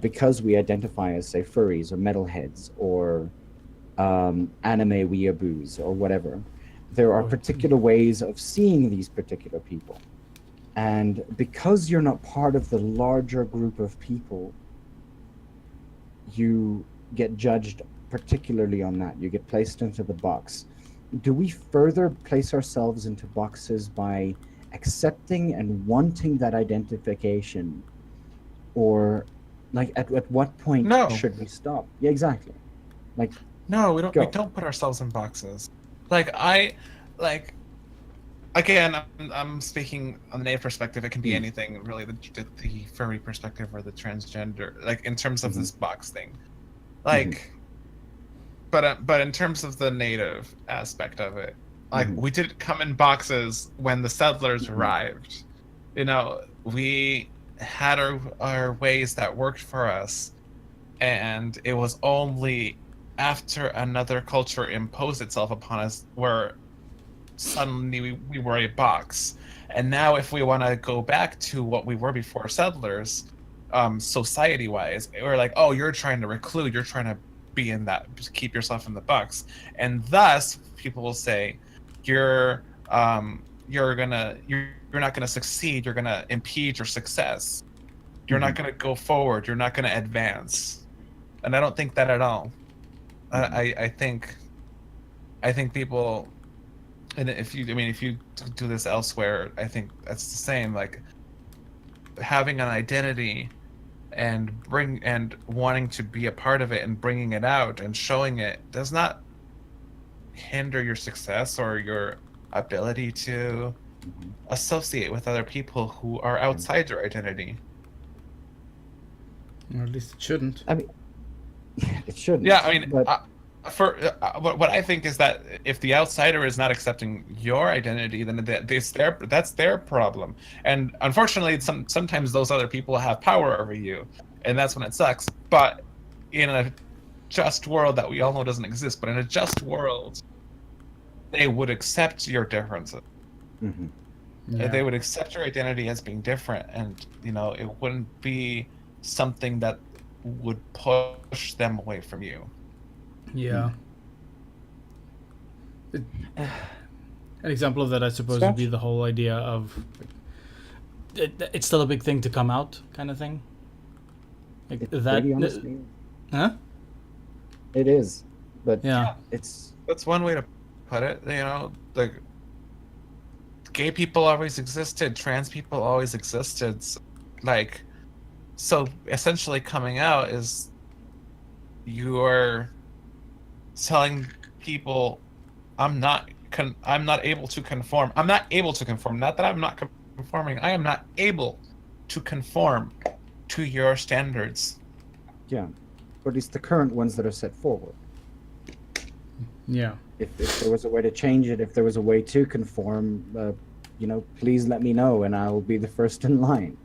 because we identify as, say, furries or metalheads or anime weeaboos or whatever. There are particular ways of seeing these particular people. And because you're not part of the larger group of people, you get judged particularly on that. You get placed into the box. Do we further place ourselves into boxes by accepting and wanting that identification? Or like at what point should we stop? Yeah, exactly. Like no, we don't put ourselves in boxes. Again, I'm speaking on the native perspective. It can be anything really, the furry perspective or the transgender, like in terms of this box thing, like. But in terms of the native aspect of it, like we didn't come in boxes when the settlers arrived. You know, we had our ways that worked for us, and it was only after another culture imposed itself upon us where suddenly we were a box. And now if we want to go back to what we were before settlers, society-wise, we're like, oh, you're trying to reclude, you're trying to be in that, just keep yourself in the box. And thus people will say you're not gonna succeed, you're gonna impede your success, you're not gonna go forward, you're not gonna advance. And I don't think that at all. I think people, and if you do this elsewhere, I think that's the same. Like having an identity and wanting to be a part of it and bringing it out and showing it does not hinder your success or your ability to associate with other people who are outside your identity. Or at least it shouldn't. I mean, it shouldn't. Yeah, I mean, but what I think is that if the outsider is not accepting your identity, then that's their problem. And unfortunately, sometimes those other people have power over you, and that's when it sucks. But in a just world that we all know doesn't exist, but in a just world, they would accept your differences. They would accept your identity as being different, and it wouldn't be something that would push them away from you. Yeah. An example of that, I suppose, would be the whole idea of it's still a big thing to come out, kind of thing. Like it's that. pretty honestly, Huh? it is, but yeah, that's one way to put it. Like gay people always existed, trans people always existed. So essentially, coming out is you're telling people, I'm not able to conform. I'm not able to conform. Not that I'm not conforming. I am not able to conform to your standards. Yeah, or at least the current ones that are set forward. Yeah. If there was a way to change it, if there was a way to conform, please let me know, and I'll be the first in line.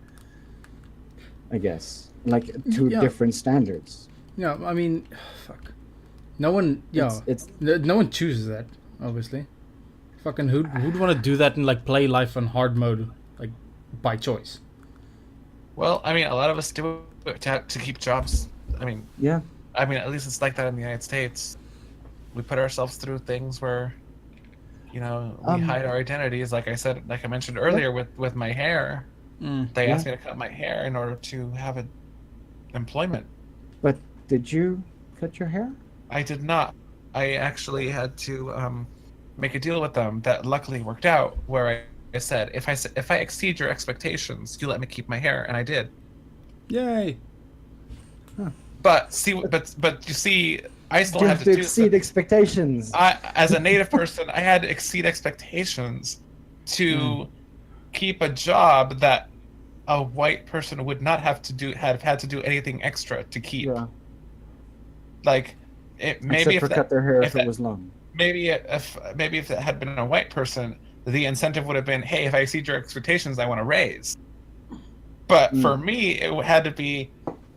I guess, like two different standards. Yeah, I mean, fuck. No one, no one chooses that, obviously. Fucking who'd want to do that and like play life on hard mode like by choice. Well, I mean, a lot of us do it to keep jobs. I mean, Yeah. at least it's like that in the United States. We put ourselves through things where, we hide our identities. Like I said, like I mentioned earlier, with my hair, they Yeah. asked me to cut my hair in order to have employment. But did you cut your hair? I did not. I actually had to make a deal with them that luckily worked out, where I said, if I exceed your expectations, you let me keep my hair, and I did. Yay! But you see, I still You have have to to do. exceed expectations. As a native person, I had to exceed expectations to keep a job that a white person would not have had to do anything extra to keep. Yeah. Like, maybe Except for cut their hair if it was long. maybe if it had been a white person, the incentive would have been, hey, if I exceed your expectations, I want a raise. But for me, it had to be,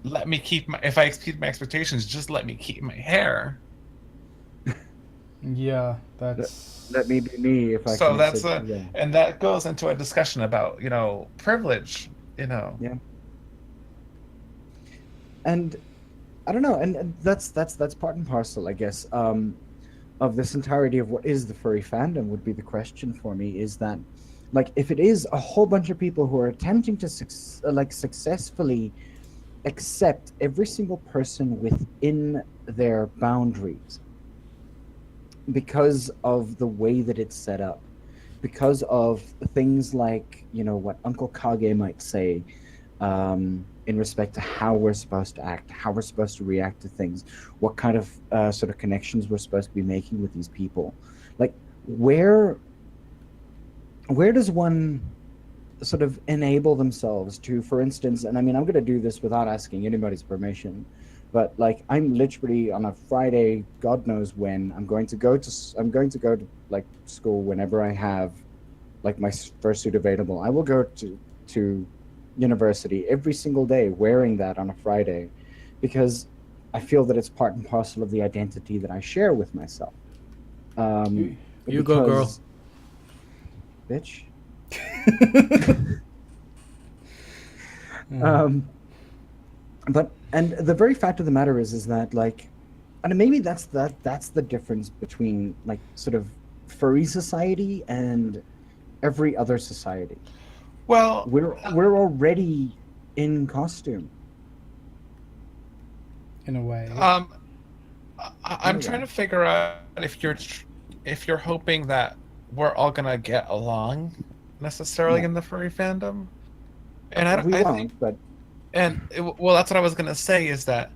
if I exceed my expectations, just let me keep my hair. Yeah, that's. Let me be me if I So can. that's Yeah. and that goes into a discussion about privilege. Yeah. And I don't know, and that's part and parcel, I guess, of this entirety of what is the furry fandom. Would be the question for me, is that, like, if it is a whole bunch of people who are attempting to successfully accept every single person within their boundaries because of the way that it's set up, because of things like, what Uncle Kage might say, in respect to how we're supposed to act, how we're supposed to react to things, what kind of sort of connections we're supposed to be making with these people. Like, where does one sort of enable themselves to, for instance, and I mean, I'm going to do this without asking anybody's permission, but like, I'm literally on a Friday, God knows when, I'm going to go to like school whenever I have like my fursuit available. I will go to university every single day wearing that on a Friday, because I feel that it's part and parcel of the identity that I share with myself. You go, girl. Bitch. Mm. But and the very fact of the matter is that, like, and maybe that's the difference between, like, sort of furry society and every other society. Well, We're already in costume. In a way. I'm trying to figure out if you're hoping that we're all gonna get along necessarily in the furry fandom, and We I won't, think, but well, that's what I was gonna say, is that,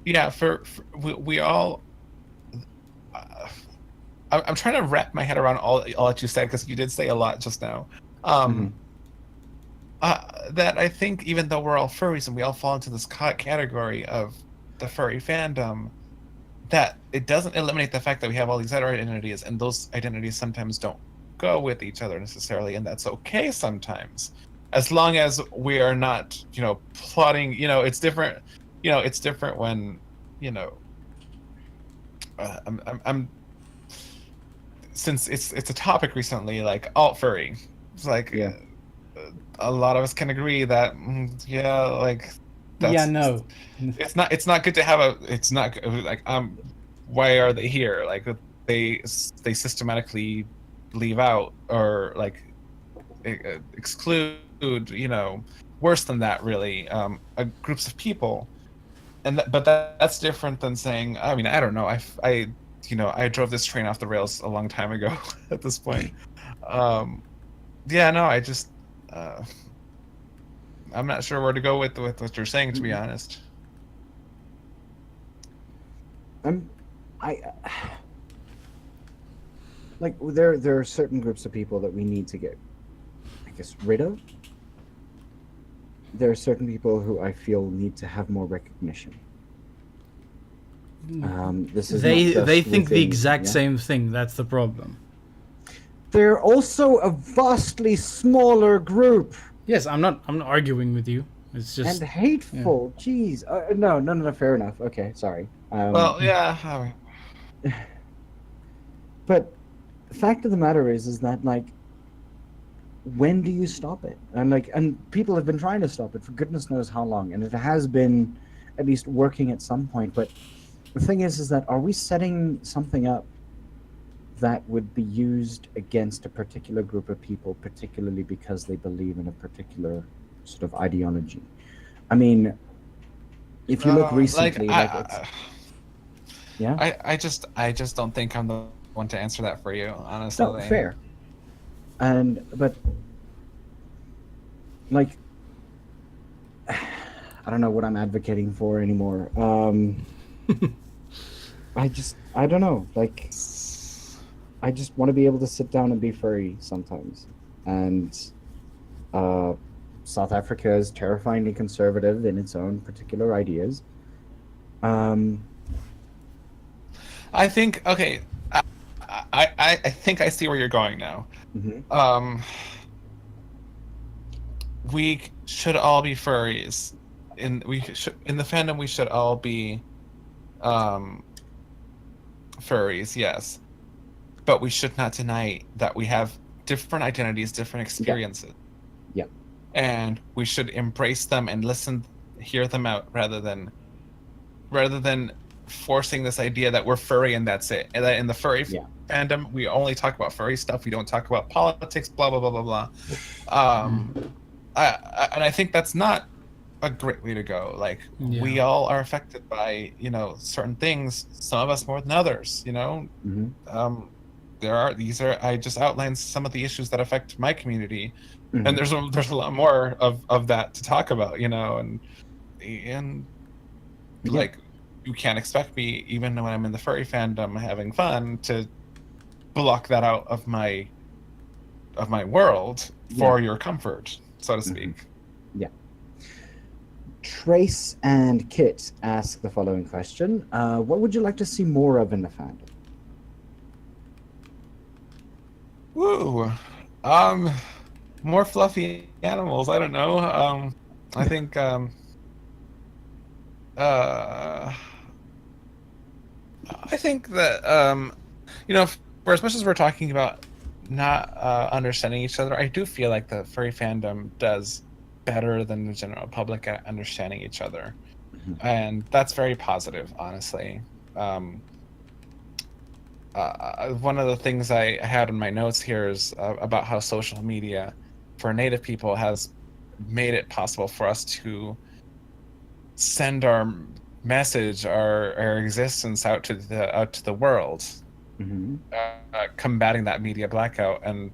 yeah, for we all. I'm trying to wrap my head around all that you said, because you did say a lot just now. That I think, even though we're all furries and we all fall into this category of the furry fandom, that it doesn't eliminate the fact that we have all these other identities, and those identities sometimes don't go with each other necessarily, and that's okay sometimes, as long as we are not, plotting. It's different. It's different when, I'm since it's a topic recently, like alt furry. It's like, yeah. A lot of us can agree that, like, that's, Yeah, no. it's not good to have it's not like, why are they here? Like, they systematically leave out, or like, exclude, worse than that, really, groups of people. But that's different than saying, I mean, I don't know, I drove this train off the rails a long time ago at this point. Yeah, no, I just, I'm not sure where to go with what you're saying, to be honest. Like, there are certain groups of people that we need to get, I guess, rid of. There are certain people who I feel need to have more recognition. This is They not just think the within- exact yeah? same thing. That's the problem. They're also a vastly smaller group. Yes, I'm not arguing with you. It's just And hateful. Jeez. No. Fair enough. Okay, sorry. Well, yeah. But the fact of the matter is that, like, when do you stop it? And people have been trying to stop it for goodness knows how long, and it has been at least working at some point. But the thing is that are we setting something up that would be used against a particular group of people, particularly because they believe in a particular sort of ideology? I mean, if you look recently, it's yeah. I just don't think I'm the one to answer that for you, honestly. No, fair. But like, I don't know what I'm advocating for anymore. I don't know. Like, I just want to be able to sit down and be furry sometimes. And South Africa is terrifyingly conservative in its own particular ideas. I think okay. I think I see where you're going now. Mm-hmm. We should all be furries. In the fandom, we should all be furries. Yes, but we should not deny that we have different identities, different experiences. Yeah. And we should embrace them and hear them out rather than forcing this idea that we're furry and that's it. And that in the furry fandom, we only talk about furry stuff. We don't talk about politics, blah, blah, blah, blah, blah. And I think that's not a great way to go. Like, we all are affected by, certain things, some of us more than others, Mm-hmm. I just outlined some of the issues that affect my community. Mm-hmm. And there's a lot more of that to talk about, and like, you can't expect me, even when I'm in the furry fandom having fun, to block that out of my world for your comfort, so to speak. Mm-hmm. Yeah. Trace and Kit ask the following question: what would you like to see more of in the fandom? Woo, more fluffy animals. I don't know. I think I think that for as much as we're talking about not understanding each other, I do feel like the furry fandom does better than the general public at understanding each other, and that's very positive, honestly. One of the things I had in my notes here is about how social media for Native people has made it possible for us to send our message, our existence out to the world, combating that media blackout, and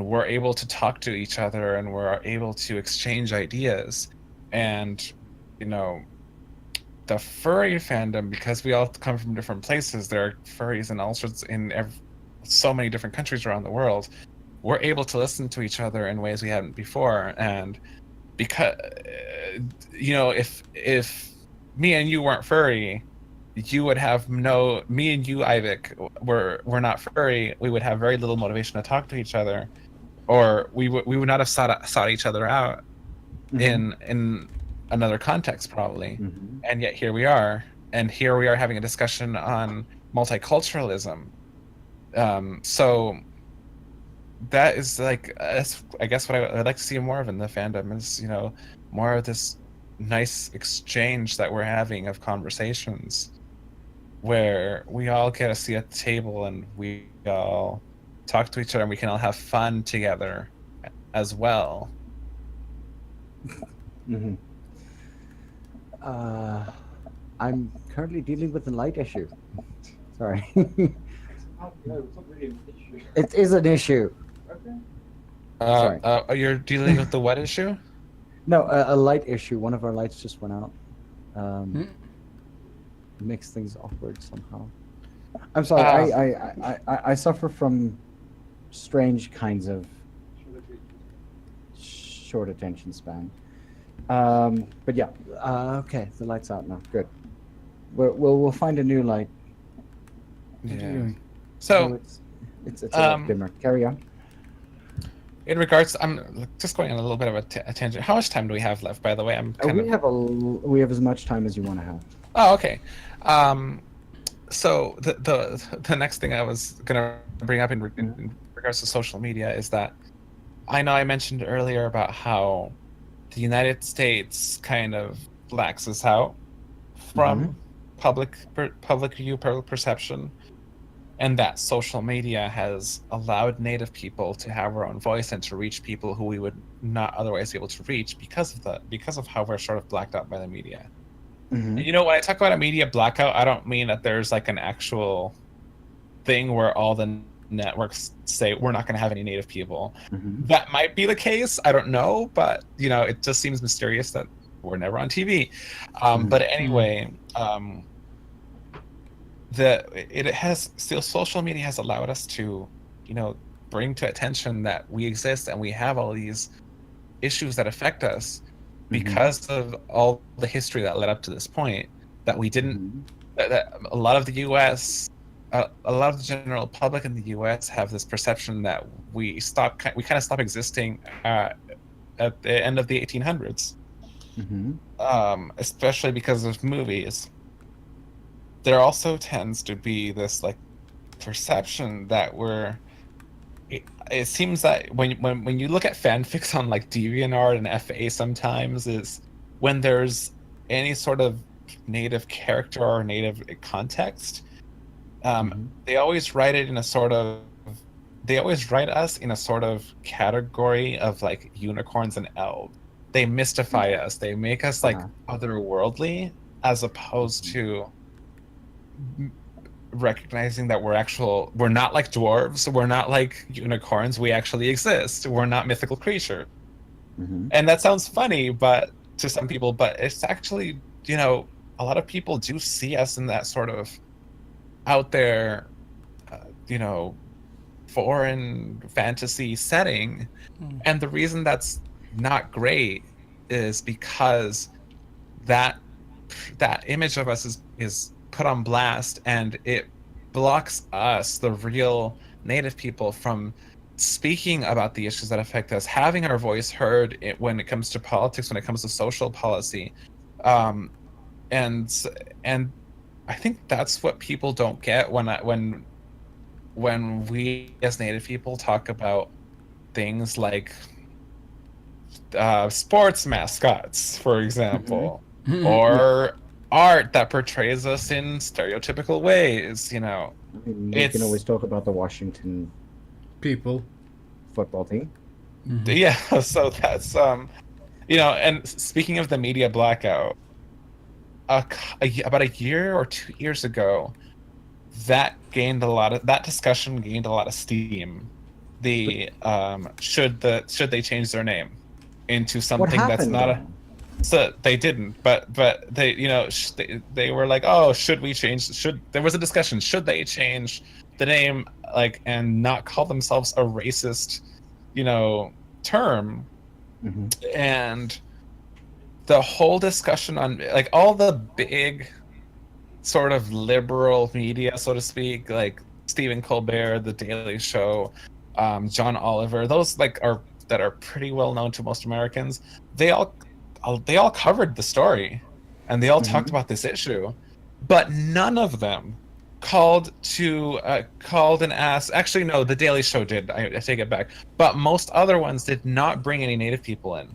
we're able to talk to each other, and we're able to exchange ideas. And the furry fandom, because we all come from different places, there are furries in all sorts so many different countries around the world. We're able to listen to each other in ways we hadn't before, and because if me and you weren't furry, you would have me and you, Ivik, we're not furry, we would have very little motivation to talk to each other, or we would not have sought each other out in another context, probably. And yet here we are having a discussion on multiculturalism. So that is like, I guess what I'd like to see more of in the fandom is more of this nice exchange that we're having of conversations where we all get a seat at the table and we all talk to each other and we can all have fun together as well. I'm currently dealing with a light issue. Sorry. Oh, no, it's not really an issue. It is an issue. Okay. Sorry. You're dealing with the what issue? No, a light issue. One of our lights just went out. Makes things awkward somehow. I'm sorry. I suffer from strange kinds of short attention span. But yeah. Okay, the light's out now. Good. We'll find a new light. Yeah. So it's a lot dimmer. Carry on. In regards, I'm just going on a little bit of a tangent. How much time do we have left, by the way? We have as much time as you want to have. Oh, okay. So the next thing I was gonna bring up in regards to social media is that I know I mentioned earlier about how the United States kind of laxes out from public view, public perception, and that social media has allowed Native people to have our own voice and to reach people who we would not otherwise be able to reach because of how we're sort of blacked out by the media. Mm-hmm. And you know, when I talk about a media blackout, I don't mean that there's like an actual thing where all the networks say we're not going to have any Native people. Mm-hmm. That might be the case. I don't know, but you know, it just seems mysterious that we're never on TV. But anyway, social media has allowed us to, you know, bring to attention that we exist and we have all these issues that affect us because of all the history that led up to this point, that we didn't that a lot of the US a lot of the general public in the US have this perception that we kind of stop existing at the end of the 1800s. Especially because of movies. There also tends to be this like perception that it seems that when you look at fanfics on like DeviantArt and FA, sometimes is when there's any sort of Native character or Native context, they always write us in a sort of category of like unicorns and elves. They mystify us. They make us like otherworldly, as opposed to recognizing that we're not like dwarves, we're not like unicorns, we actually exist, we're not mythical creatures. And that sounds funny but to some people, but it's actually, you know, a lot of people do see us in that sort of out there, you know, foreign fantasy setting. And the reason that's not great is because that image of us is put on blast, and it blocks us, the real Native people, from speaking about the issues that affect us, having our voice heard when it comes to politics, when it comes to social policy. And I think that's what people don't get when we as Native people talk about things like sports mascots, for example, or art that portrays us in stereotypical ways. You know, I mean, we can always talk about the Washington people football team. Yeah, so that's you know, and speaking of the media blackout, about a year or 2 years ago, that discussion gained a lot of steam. Should they change their name into something that's not so they didn't, but they, you know, they were like, oh, there was a discussion, should they change the name, like, and not call themselves a racist, you know, term. And the whole discussion on like all the big sort of liberal media, so to speak, like Stephen Colbert, The Daily Show, John Oliver, those that are pretty well known to most Americans, they all covered the story, and they all talked about this issue, but none of them called and asked. Actually, no, The Daily Show did. I take it back. But most other ones did not bring any Native people in.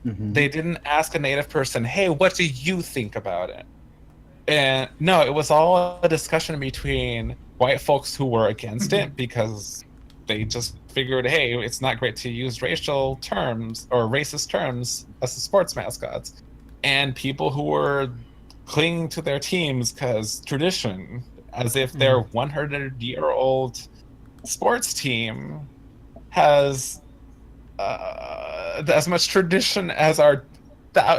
They didn't ask a Native person, hey, what do you think about it? And no, it was all a discussion between white folks who were against it because they just figured, hey, it's not great to use racial terms or racist terms as the sports mascots, and people who were clinging to their teams because tradition, as if their 100-year-old sports team has as much tradition as our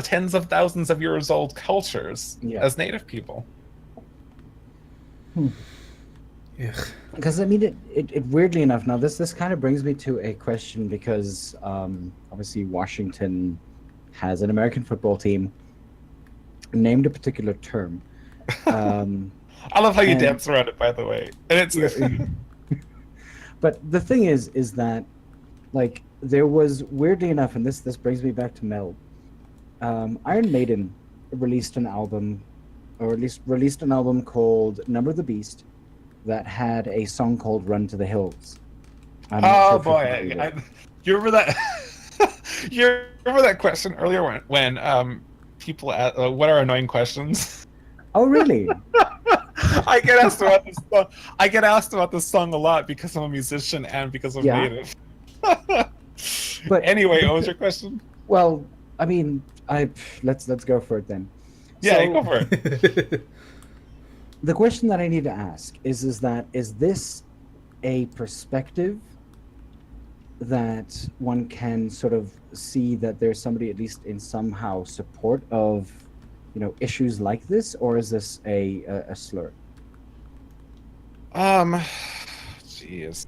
tens of thousands of years old cultures as Native people. Because I mean, it weirdly enough, now this kind of brings me to a question, because obviously Washington has an American football team named a particular term. I love how you dance around it, by the way. And it's but the thing is that, like, there was, weirdly enough, and this brings me back to Mel. Iron Maiden released an album, or at least released an album called Number of the Beast, that had a song called Run to the Hills. Oh boy, You remember that? You remember that question earlier when people ask, what are annoying questions? Oh, really? I get asked about this song. I get asked about this song a lot because I'm a musician and because I'm Yeah. native. But Anyway, what was your question? well, I mean, let's go for it then. Yeah, So, go for it. the question that I need to ask is this a perspective that one can sort of see that there's somebody at least in somehow support of, issues like this, or is this a slur? Jeez.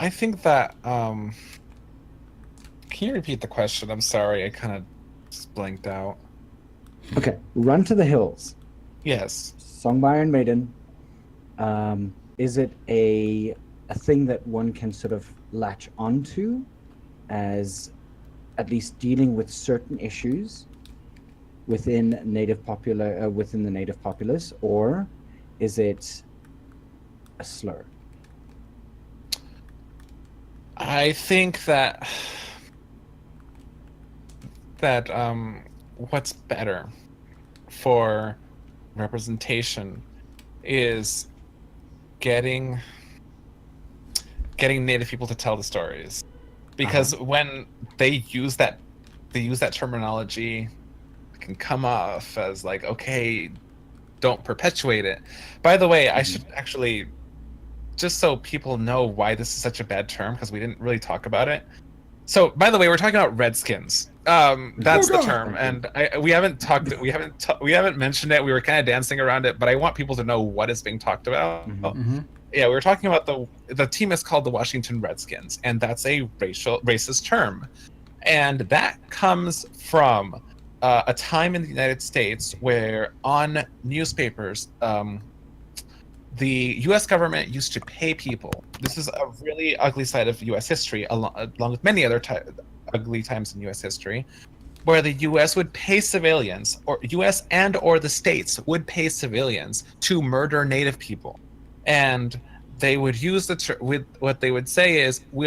I think that can you repeat the question? I'm sorry, I kind of just blanked out. Okay, Run to the Hills, Yes. song by Iron Maiden. Is it a thing that one can sort of latch onto as at least dealing with certain issues within the native populace, or is it a slur? I think that what's better for representation is getting native people to tell the stories, because when they use that terminology, it can come off as like, okay, don't perpetuate it. By the way, I should actually, just so people know why this is such a bad term, because we didn't really talk about it. So, by the way, we're talking about Redskins. That's the term, and we haven't mentioned it. We were kind of dancing around it, but I want people to know what is being talked about. Yeah, we were talking about the team is called the Washington Redskins, and that's a racist term, and that comes from a time in the United States where on newspapers, the U.S. government used to pay people. This is a really ugly side of U.S. history, along with many other ugly times in U.S. history, where the U.S. would pay civilians, or U.S. and or the states would pay civilians to murder Native people, and they would use what they would say is, we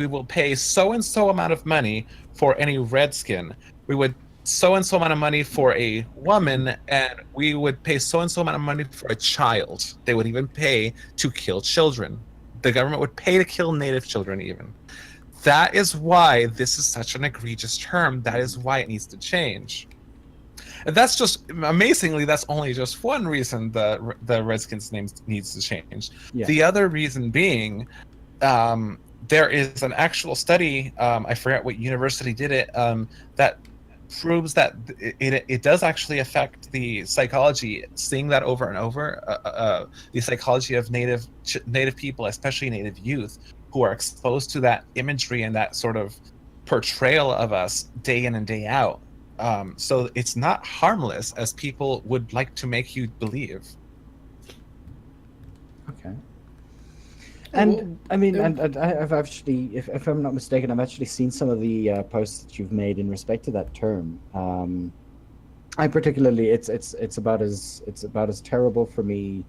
will pay so and so amount of money for any redskin. We would so and so amount of money for a woman, and we would pay so and so amount of money for a child. They would even pay to kill children. The government would pay to kill Native children even. That is why this is such an egregious term. That is why it needs to change. And that's just, amazingly, that's only just one reason the Redskins name needs to change. Yeah. The other reason being, there is an actual study, I forget what university did it, that proves that it does actually affect the psychology. Seeing that over and over, the psychology of native people, especially Native youth, who are exposed to that imagery and that sort of portrayal of us day in and day out. So it's not harmless as people would like to make you believe. Okay. And I mean, and I've actually, if I'm not mistaken, I've actually seen some of the posts that you've made in respect to that term. I particularly, it's about as terrible for me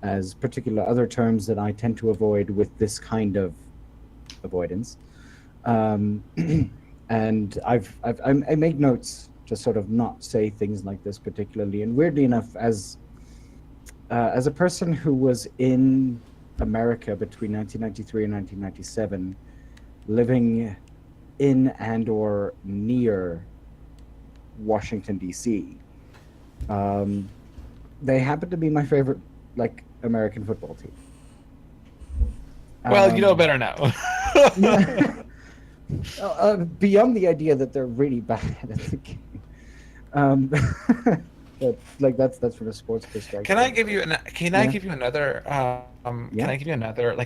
as particular other terms that I tend to avoid with this kind of avoidance. And I make notes to sort of not say things like this particularly. And weirdly enough, as a person who was in America between 1993 and 1997, living in and or near Washington, D.C., they happen to be my favorite, American football team. Well, you know better now. Beyond the idea that they're really bad at the game. But that's from a sports perspective. Can I give you another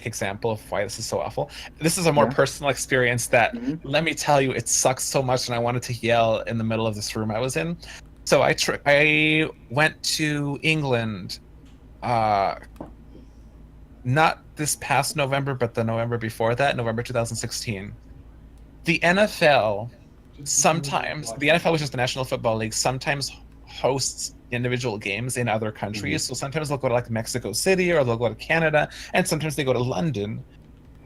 example of why this is so awful? This is a more personal experience that, let me tell you, it sucks so much, and I wanted to yell in the middle of this room I was in. So I went to England, not this past November, but the November before that, November 2016. The NFL, which is the National Football League, sometimes hosts individual games in other countries. So sometimes they'll go to like Mexico City, or they'll go to Canada, and sometimes they go to London.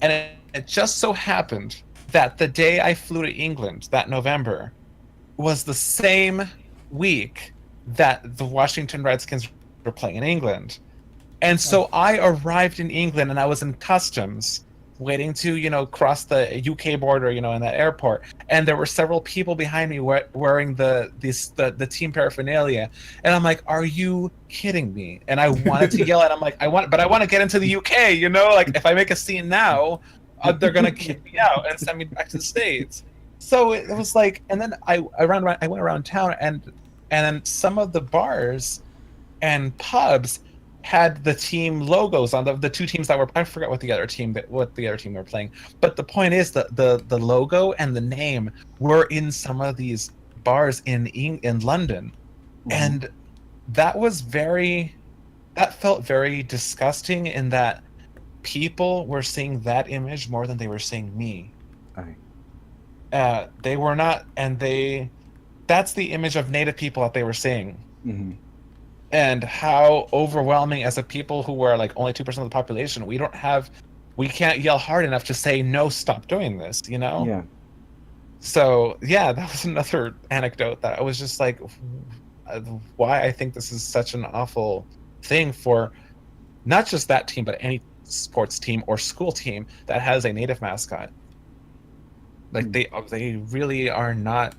And it just so happened that the day I flew to England, that November, was the same week that the Washington Redskins were playing in England. And so I arrived in England, and I was in customs waiting to, cross the UK border, in that airport. And there were several people behind me wearing the team paraphernalia. And I'm like, are you kidding me? And I wanted to yell at them, like, I want to get into the UK, like if I make a scene now, they're going to kick me out and send me back to the States. So it was like, and then I went around town, and then some of the bars and pubs had the team logos on the two teams that were, I forgot what the other team were playing, but the point is that the logo and the name were in some of these bars in London. And that felt very disgusting, in that people were seeing that image more than they were seeing me. They were not, and that's the image of Native people that they were seeing. And how overwhelming, as a people who were like only 2% of the population, we can't yell hard enough to say, no, stop doing this, Yeah. So yeah, that was another anecdote that I was just like, why I think this is such an awful thing for not just that team, but any sports team or school team that has a Native mascot. Like they really are not,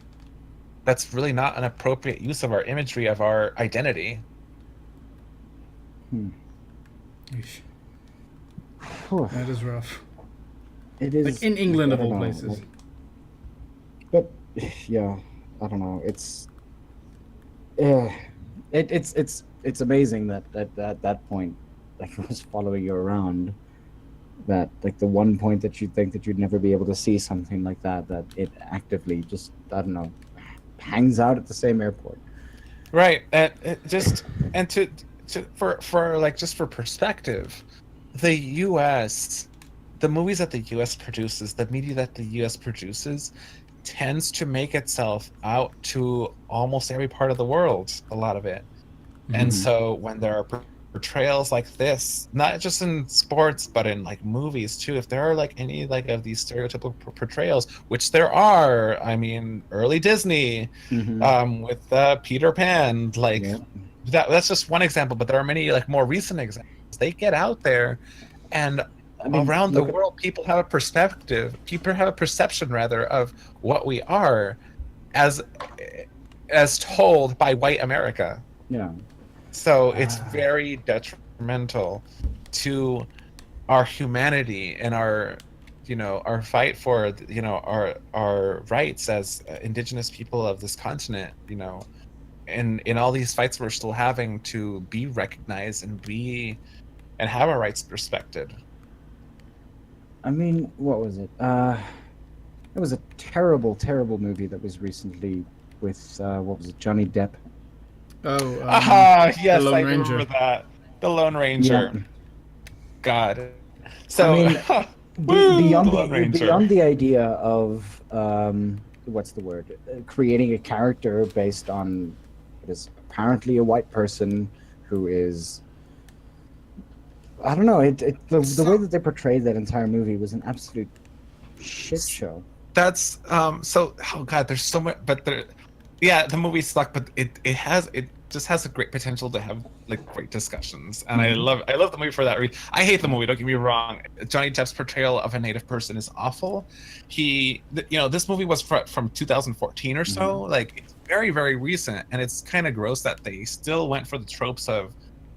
that's really not an appropriate use of our imagery, of our identity. That is rough. It is, like in England I of don't all know, places. like, but yeah, I don't know. It's it's amazing that at that point, like, it was following you around. That, like, the one point that you'd think that you'd never be able to see something like that it actively just, I don't know, hangs out at the same airport. Right, and for like, just for perspective, the U.S., the movies that the U.S. produces, the media that the U.S. produces, tends to make itself out to almost every part of the world, a lot of it. And so when there are portrayals like this, not just in sports but in like movies too, if there are like any like of these stereotypical portrayals, which there are, I mean, early Disney, with Peter Pan, like, that's just one example, but there are many like more recent examples. They get out there, and around the world, people have a perception rather of what we are as told by white America. So it's very detrimental to our humanity and our fight for, our rights as indigenous people of this continent, and in all these fights we're still having to be recognized and have our rights respected. I mean, what was it? It was a terrible, terrible movie that was recently with, what was it, Johnny Depp? Yes, The Lone I Ranger. remember that. The Lone Ranger. Yeah. God. So, I mean, woo, beyond the idea of, what's the word? Creating a character based on what is apparently a white person who is, I don't know, the way that they portrayed that entire movie was an absolute shit show. That's so, oh god, there's so much, but the movie sucked, but it just has a great potential to have like great discussions, and I love the movie for that reason. I hate the movie, don't get me wrong. Johnny Depp's portrayal of a Native person is awful. This movie was from 2014 or so, like, it's very, very recent, and it's kind of gross that they still went for the tropes of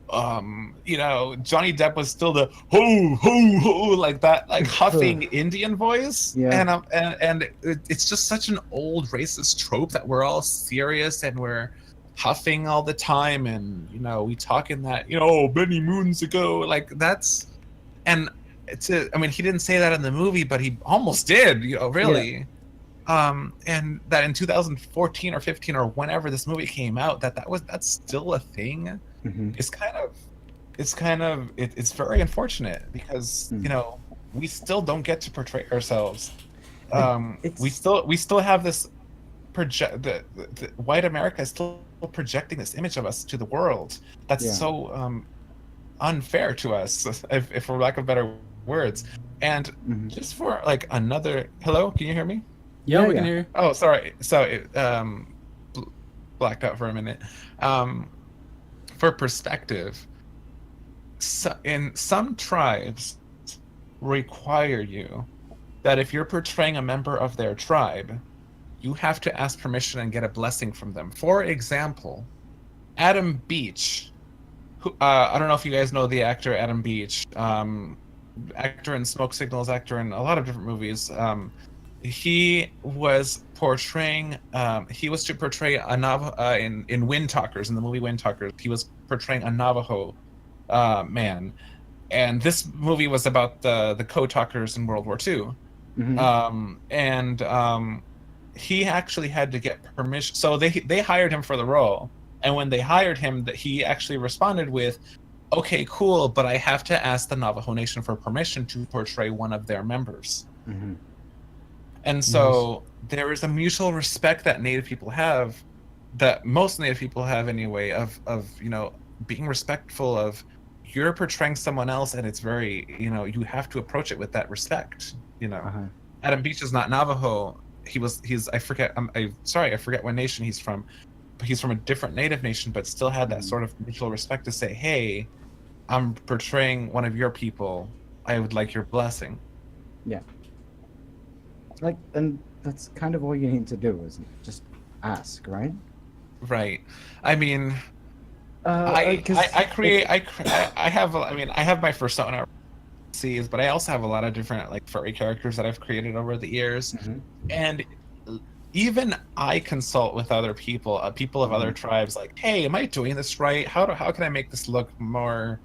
Johnny Depp was still the ho ho ho, like that, like huffing Indian voice, and it's just such an old racist trope that we're all serious and we're huffing all the time, and we talk in that many moons ago, like that's, and I mean, he didn't say that in the movie, but he almost did, really. And that in 2014 or 15 or whenever this movie came out, that's still a thing. It's very unfortunate, because we still don't get to portray ourselves. We still have this the white America is still projecting this image of us to the world that's Yeah. so unfair to us, if for lack of better words. And Mhm. just for like another, hello, can you hear me? Yeah, Yeah, we can yeah. hear you. Oh, sorry. So it blacked out for a minute. For perspective, in some tribes require you that if you're portraying a member of their tribe, you have to ask permission and get a blessing from them. For example, Adam Beach, who, I don't know if you guys know the actor Adam Beach, actor in Smoke Signals, actor in a lot of different movies. He was portraying, he was to portray a Navajo in Wind Talkers, in the movie Wind Talkers. He was portraying a Navajo man, and this movie was about the code talkers in World War II. Mhm. And he actually had to get permission. So they hired him for the role, and when they hired him, that he actually responded with, "Okay, cool, but I have to ask the Navajo Nation for permission to portray one of their members." Mhm. And so there is a mutual respect that Native people have, that most Native people have anyway, of being respectful of, you're portraying someone else, and it's very, you have to approach it with that respect. Uh-huh. Adam Beach is not Navajo. He's I forget, I forget what nation he's from, but he's from a different Native nation, but still had that sort of mutual respect to say, hey, I'm portraying one of your people, I would like your blessing. Yeah. Like, and that's kind of all you need to do, isn't it? Just ask, right? Right. I mean, I 'cause have my persona sees, but I also have a lot of different like furry characters that I've created over the years. Mhm. And even I consult with other people, people of other tribes, like, hey, am I doing this right? How can I make this look more,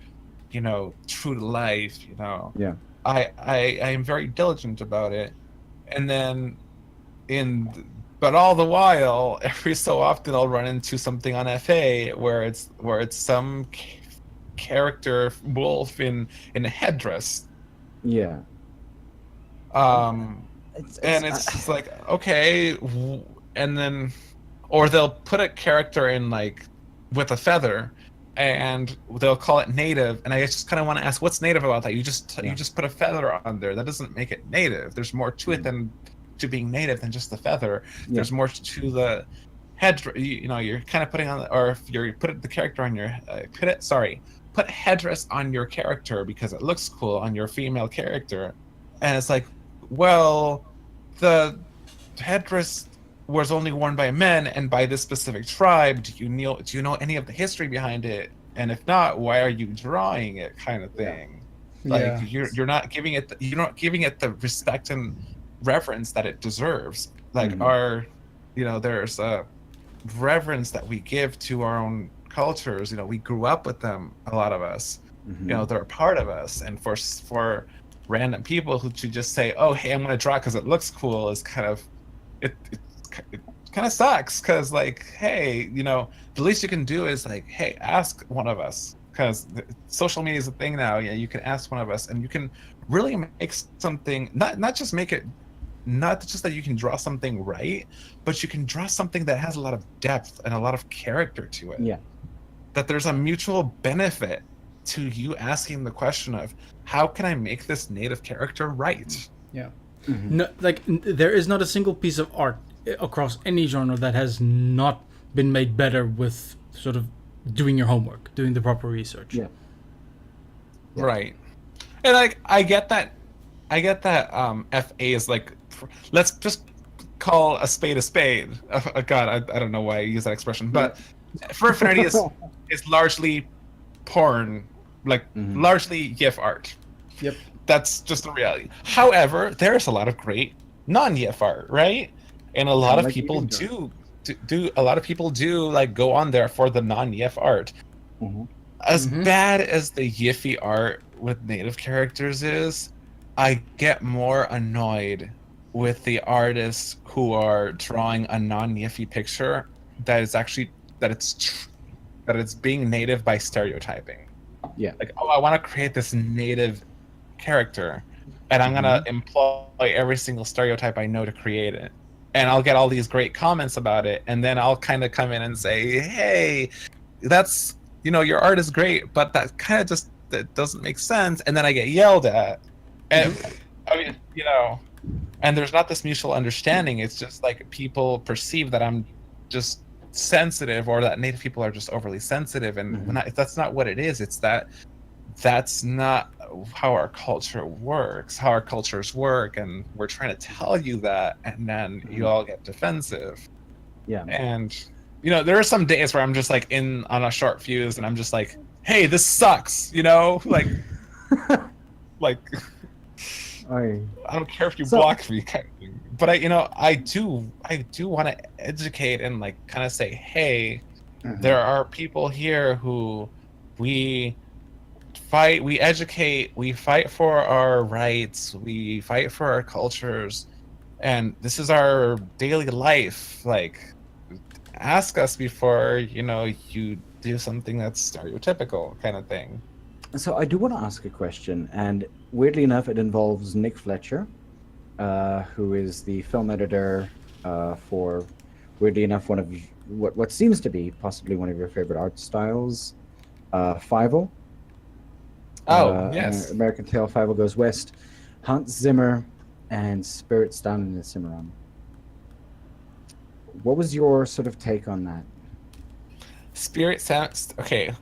true to life? Yeah. I am very diligent about it. And then but all the while, every so often I'll run into something on FA where it's some character wolf in a headdress. Yeah. And it's just like, okay, and then, or they'll put a character in like with a feather, and they'll call it native, and I just kind of want to ask, what's native about that? You just put a feather on there. That doesn't make it native. There's more to it than to being native than just the feather. Yeah. There's more to the head. You're kind of putting on, or if you put the character on your put headdress on your character because it looks cool on your female character, and it's like, well, the headdress was only worn by men and by this specific tribe. Do you know any of the history behind it? And if not, why are you drawing it? Kind of thing. Yeah. Like you're not giving it the respect and reverence that it deserves. Like there's a reverence that we give to our own cultures. We grew up with them, a lot of us. They're a part of us, and for random people who to just say, oh, hey, I'm going to draw it because it looks cool, is kind of it kind of sucks, because like, hey, the least you can do is like, hey, ask one of us, because social media is a thing now. Yeah, you can ask one of us, and you can really make something, not just that you can draw something right, but you can draw something that has a lot of depth and a lot of character to it. Yeah. That there's a mutual benefit to you asking the question of, how can I make this native character right? Yeah. No, there is not a single piece of art across any genre that has not been made better with sort of doing your homework, doing the proper research. Yeah. Right. And like, I get that FA is like, let's just call a spade a spade. God, I don't know why I use that expression, but fur affinity is largely porn, like largely GIF art. Yep. That's just the reality. However, there's a lot of great non-GIF art, right? And a lot of people do like go on there for the non-GIF art. As bad as the GIFy art with native characters is, I get more annoyed with the artists who are drawing a non-GIFy picture that it's being native by stereotyping. Yeah. Like, oh, I want to create this native character, and I'm gonna employ every single stereotype I know to create it. and I'll get all these great comments about it, and then I'll kind of come in and say, hey, that's, your art is great, but that kind of just, that doesn't make sense, and then I get yelled at. And I mean, and there's not this mutual understanding. It's just like people perceive that I'm just sensitive, or that Native people are just overly sensitive, and that's not what it is. It's that's not how our culture works, how our cultures work, and we're trying to tell you that, and then you all get defensive. Yeah. And there are some days where I'm just like in on a short fuse, and I'm just like, hey, this sucks, like like I don't care if you block me, kind of thing. But I do want to educate and like kind of say, hey, there are people here who we fight, we educate, we fight for our rights, we fight for our cultures, and this is our daily life. Like, ask us before you do something that's stereotypical, kind of thing. So I do want to ask a question, and weirdly enough, it involves Nick Fletcher, who is the film editor for, weirdly enough, one of what seems to be possibly one of your favorite art styles, Fievel. Yes. American Tail, Fievel Goes West, Hans Zimmer, and Spirits Down in the Cimarron. What was your sort of take on that? Spirit sounds okay.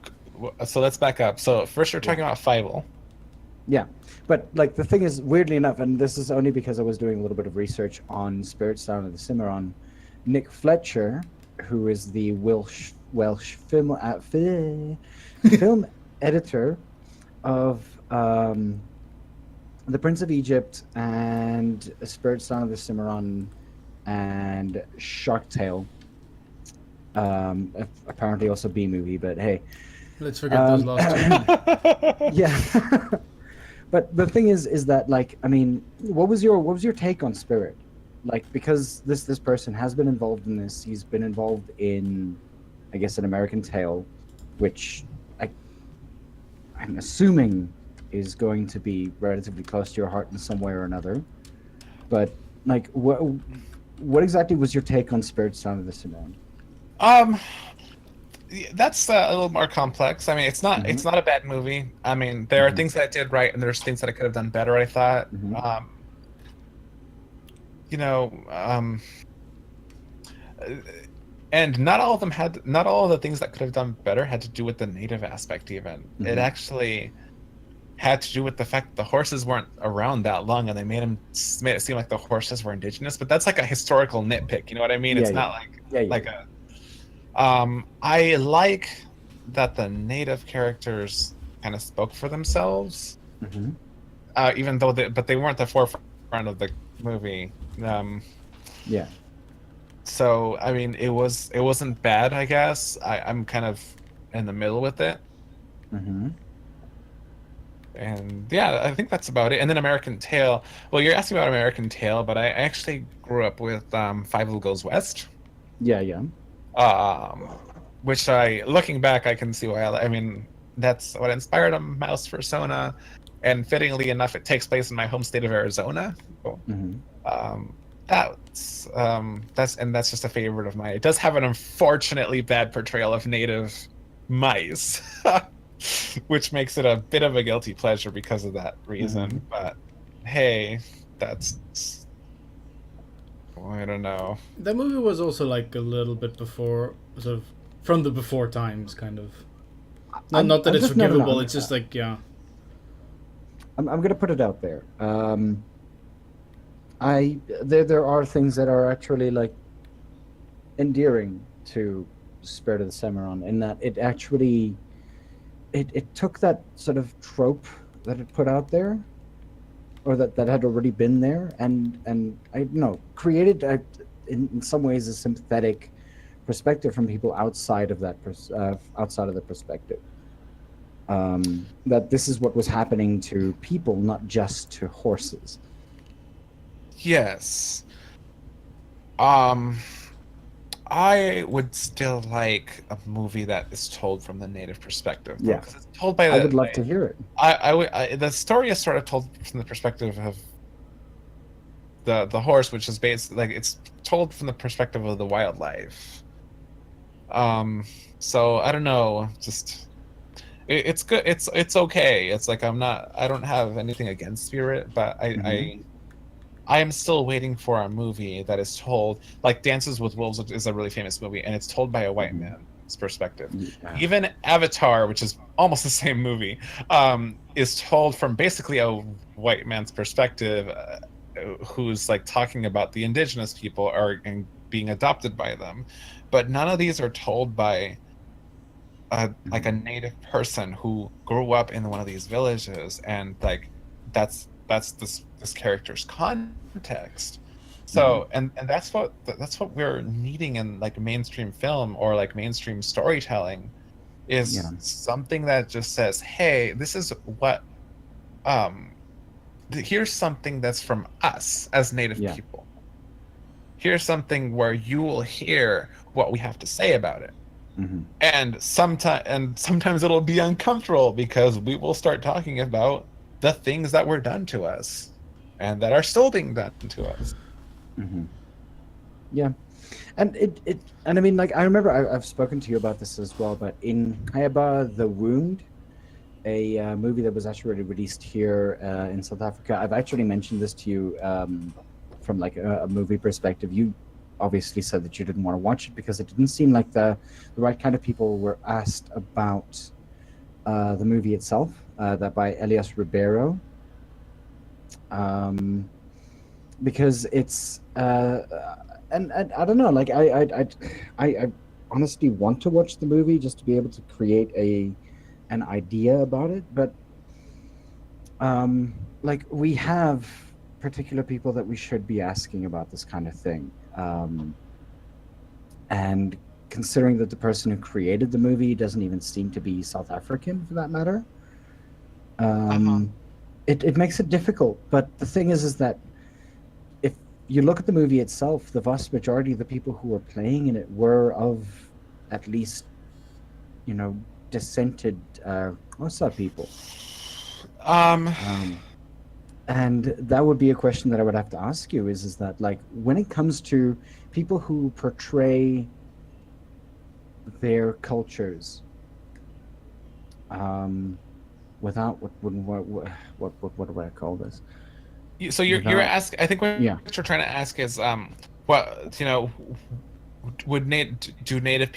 So let's back up. So first, you're talking about Fievel. Yeah, but like the thing is, weirdly enough, and this is only because I was doing a little bit of research on Spirits Down in the Cimarron, Nick Fletcher, who is the Welsh film film editor of The Prince of Egypt and Spirits Down of the Cimarron and Shark Tale. Apparently also B-movie, but hey. Let's forget those last two. Yeah. But the thing is that, like, I mean, what was your take on Spirit? Like, because this person has been involved in this. He's been involved in, I guess, An American Tail, which I'm assuming is going to be relatively close to your heart in some way or another. But like, what exactly was your take on Spirits Down of the Cimarron? That's a little more complex. I mean, it's not a bad movie. I mean, there are things that I did right, and there's things that I could have done better, I thought. And not all of the things that could have done better had to do with the native aspect even. It actually had to do with the fact that the horses weren't around that long, and they made it seem like the horses were indigenous, but that's like a historical nitpick, you know what I mean? It's not like a I like that the native characters kind of spoke for themselves, even though they weren't the forefront of the movie. Yeah. So I mean, it wasn't bad, I guess. I'm kind of in the middle with it. And yeah, I think that's about it. And then American Tail. Well, you're asking about American Tail, but I actually grew up with Fievel Goes West. Yeah, yeah. Which looking back, I can see why. I mean, that's what inspired a mouse persona, and fittingly enough, it takes place in my home state of Arizona. That's just a favorite of mine. It does have an unfortunately bad portrayal of native mice, which makes it a bit of a guilty pleasure because of that reason. But hey, that's, I don't know. That movie was also like a little bit before, sort of from the before times, kind of. Not that it's forgivable. It's just like, yeah. I'm gonna put it out there. There are things that are actually like endearing to Spirit of the Cimarron, in that it actually it took that sort of trope that it put out there, or that had already been there, and I created in some ways a sympathetic perspective from people outside of that outside of the perspective. That this is what was happening to people, not just to horses. Yes. I would still like a movie that is told from the native perspective. Yeah, because it's told by. I would love to hear it. The story is sort of told from the perspective of the horse, which is based like it's told from the perspective of the wildlife. So I don't know, just it's good. It's okay. It's like I don't have anything against Spirit, but I am still waiting for a movie that is told like Dances with Wolves is a really famous movie, and it's told by a white man's perspective. Yeah. Even Avatar, which is almost the same movie, is told from basically a white man's perspective, who's like talking about the indigenous people are and being adopted by them, but none of these are told by like a native person who grew up in one of these villages, and like that's this character's context. So and that's what we're needing in like mainstream film or like mainstream storytelling, is something that just says, hey, this is what here's something that's from us as native people. Here's something where you will hear what we have to say about it. And sometimes it'll be uncomfortable because we will start talking about the things that were done to us and that are still being done to us. Yeah, and and I mean, like, I remember I've spoken to you about this as well, but in Hayaba the Wound, a movie that was actually released here in South Africa, I've actually mentioned this to you from like a movie perspective. You obviously said that you didn't want to watch it because it didn't seem like the right kind of people were asked about the movie itself, that by Elias Ribeiro, because it's and I don't know, like I honestly want to watch the movie just to be able to create an idea about it, but like we have particular people that we should be asking about this kind of thing. And considering that the person who created the movie doesn't even seem to be South African, for that matter, it makes it difficult. But the thing is that if you look at the movie itself, the vast majority of the people who were playing in it were of at least, dissented Xhosa people. And that would be a question that I would have to ask you is that, like, when it comes to people who portray their cultures without what do I call this? So you're asking, I think what you're trying to ask is what do native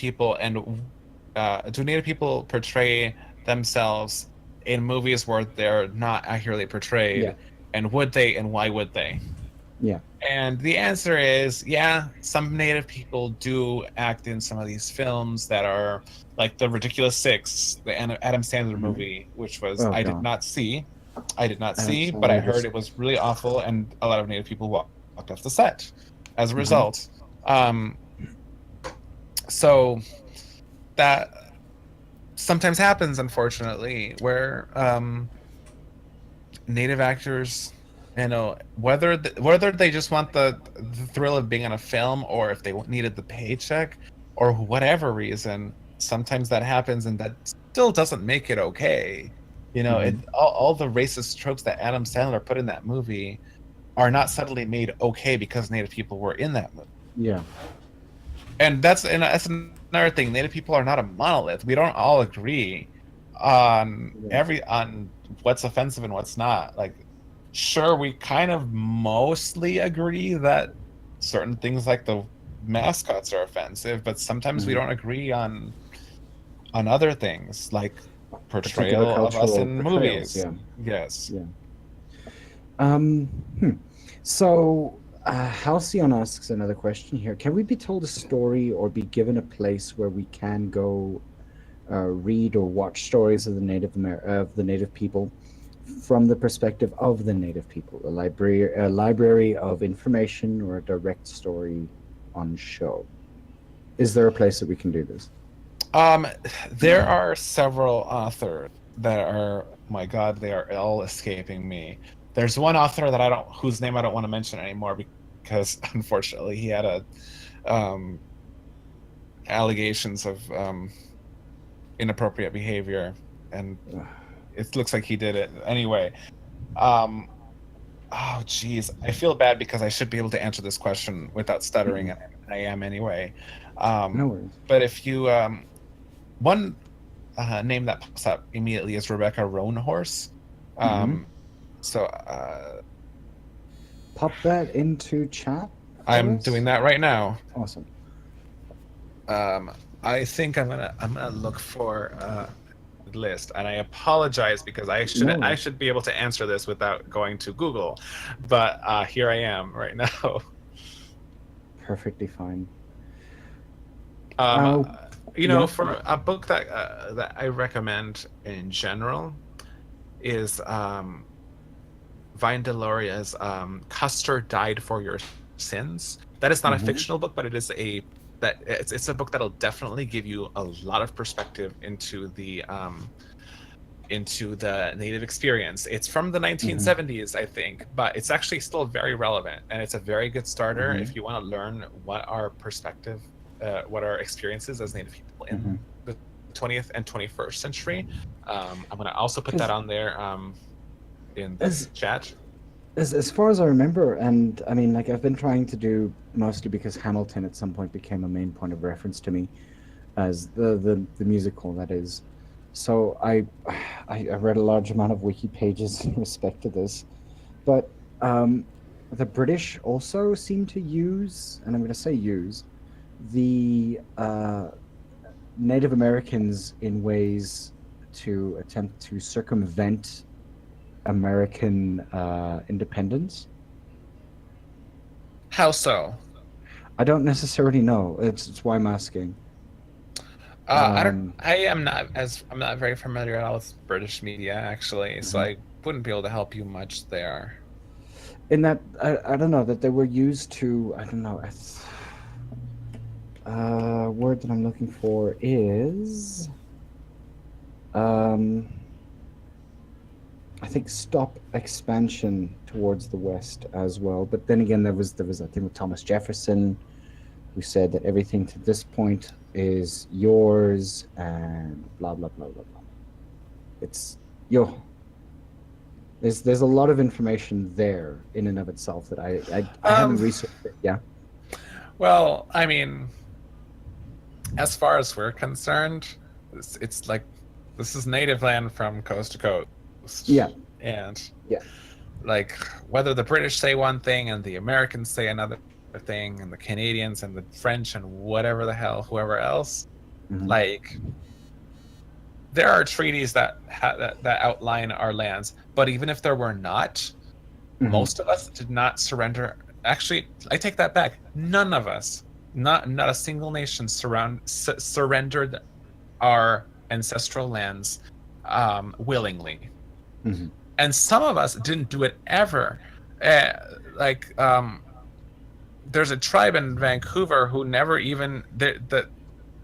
people portray themselves in movies where they're not accurately portrayed, and would they, and why would they? And the answer is some native people do act in some of these films that are like The Ridiculous Six, the Adam Sandler movie, which was I did not see, but I heard it was really awful, and a lot of native people walked off the set as a result. So that sometimes happens, unfortunately, where native actors, whether they just want the thrill of being on a film, or if they needed the paycheck, or whatever reason, sometimes that happens, and that still doesn't make it okay. All the racist tropes that Adam Sandler put in that movie are not suddenly made okay because native people were in that movie. And that's another thing. Native people are not a monolith. We don't all agree on on what's offensive and what's not. Like, sure, we kind of mostly agree that certain things like the mascots are offensive, but sometimes we don't agree on other things, like portrayal of us in movies. So Halcyon asks another question here. Can we be told a story or be given a place where we can go read or watch stories of the native people from the perspective of the native people? A library of information or a direct story on show. Is there a place that we can do this? There are several authors that are, my God, they are all escaping me. There's one author that whose name I don't want to mention anymore because unfortunately he had allegations of inappropriate behavior, and it looks like he did it anyway. Oh, geez. I feel bad because I should be able to answer this question without stuttering, and I am anyway. No worries. But if you, one name that pops up immediately is Rebecca Roanhorse. So Pop that into chat. I'm doing that right now. Awesome. I think I'm gonna look for the list, and I apologize because I should be able to answer this without going to Google, but here I am right now. Perfectly fine. You know, for a book that that I recommend in general is Vine Deloria's Custer Died for Your Sins. That is not a fictional book, but it is it's a book that'll definitely give you a lot of perspective into the Native experience. It's from the 1970s, I think, but it's actually still very relevant, and it's a very good starter if you want to learn what our perspective, what our experiences as Native people in the 20th and 21st century. I'm going to also put that on there in the chat. As far as I remember, and I mean, like, I've been trying to do, mostly because Hamilton at some point became a main point of reference to me as the musical, that is. So I read a large amount of wiki pages in respect to this, but the British also seem to use, and I'm going to say use, the Native Americans in ways to attempt to circumvent American independence. How so? I don't necessarily know. It's why I'm asking. I'm not very familiar at all with British media, actually, so I wouldn't be able to help you much there. In that, I don't know, that they were used to, I don't know, word that I'm looking for is I think stop expansion towards the west as well. But then again, there was I think with Thomas Jefferson, who said that everything to this point is yours and blah blah blah blah blah. It's there's a lot of information there in and of itself that I haven't researched it. Yeah. Well, I mean, as far as we're concerned, it's like this is native land from coast to coast. Yeah. And like whether the British say one thing and the Americans say another thing and the Canadians and the French and whatever the hell, whoever else, like there are treaties that outline our lands. But even if there were not, most of us did not surrender. Actually, I take that back. None of us, not a single nation surrendered our ancestral lands willingly. And some of us didn't do it ever. There's a tribe in Vancouver who never even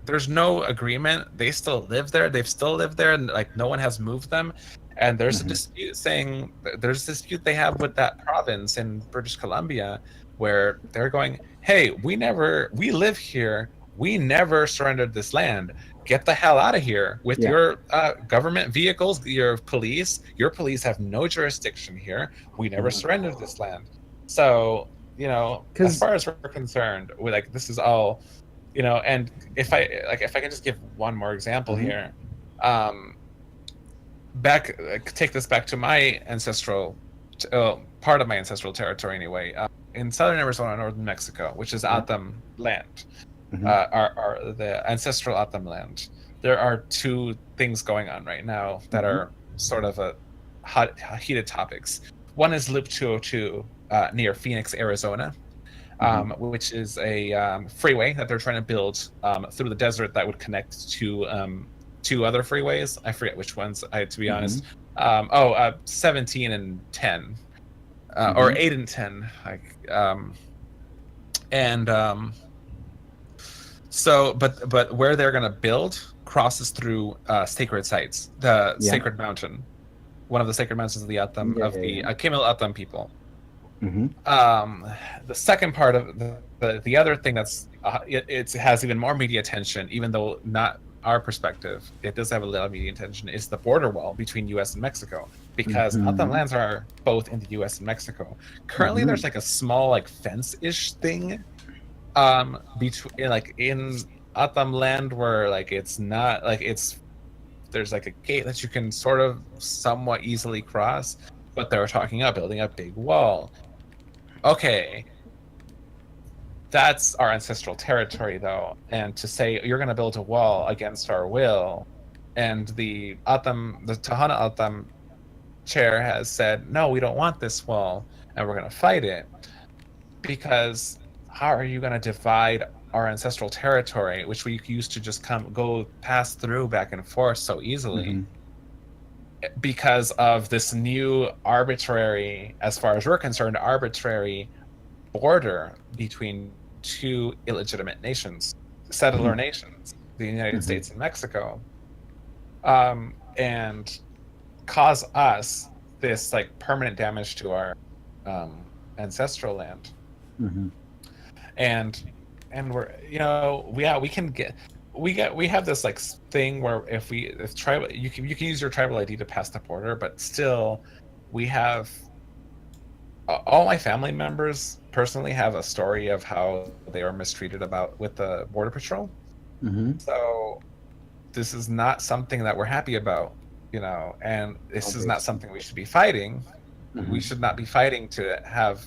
there's no agreement. They still live there. They've still lived there, and like no one has moved them. And there's a dispute they have with that province in British Columbia, where they're going, "Hey, we live here. We never surrendered this land. Get the hell out of here with your government vehicles, your police. Your police have no jurisdiction here. We never surrendered this land." So, you know, as far as we're concerned, this is all, you know. And if I can just give one more example here, take this back to my ancestral part of my ancestral territory anyway, in southern Arizona, northern Mexico, which is Atam land. The ancestral Atam land. There are two things going on right now that are sort of heated topics. One is Loop 202 near Phoenix, Arizona, which is a freeway that they're trying to build through the desert that would connect to two other freeways. I forget which ones, to be honest. 17 and 10, or 8 and 10, So, but where they're going to build crosses through sacred sites, the sacred mountain, one of the sacred mountains of the Atam the Camel Atam people. The second part of the other thing that's it has even more media attention, even though not our perspective, it does have a lot of media attention, is the border wall between U.S. and Mexico. because Mhm. lands are both in the U.S. and Mexico. Currently, there's like a small like fence-ish thing, between like in Atam land where like it's not like it's there's like a gate that you can sort of somewhat easily cross, but they're talking about building a big wall. Okay, that's our ancestral territory though, and to say you're going to build a wall against our will, and the Tahana Atam chair has said, no, we don't want this wall, and we're going to fight it, because how are you going to divide our ancestral territory, which we used to just pass through back and forth so easily, Mhm. because of this new arbitrary, as far as we're concerned, arbitrary border between two illegitimate nations, settler nations, the United Mhm. States and Mexico, and cause us this like permanent damage to our ancestral land. Mhm. and we're we have this like thing where if tribal you can use your tribal ID to pass the border, but still we have all my family members personally have a story of how they were mistreated about with the border patrol. Mhm. So this is not something that we're happy about, and this is not Obviously. something we should be fighting. We Mhm. should not be fighting to have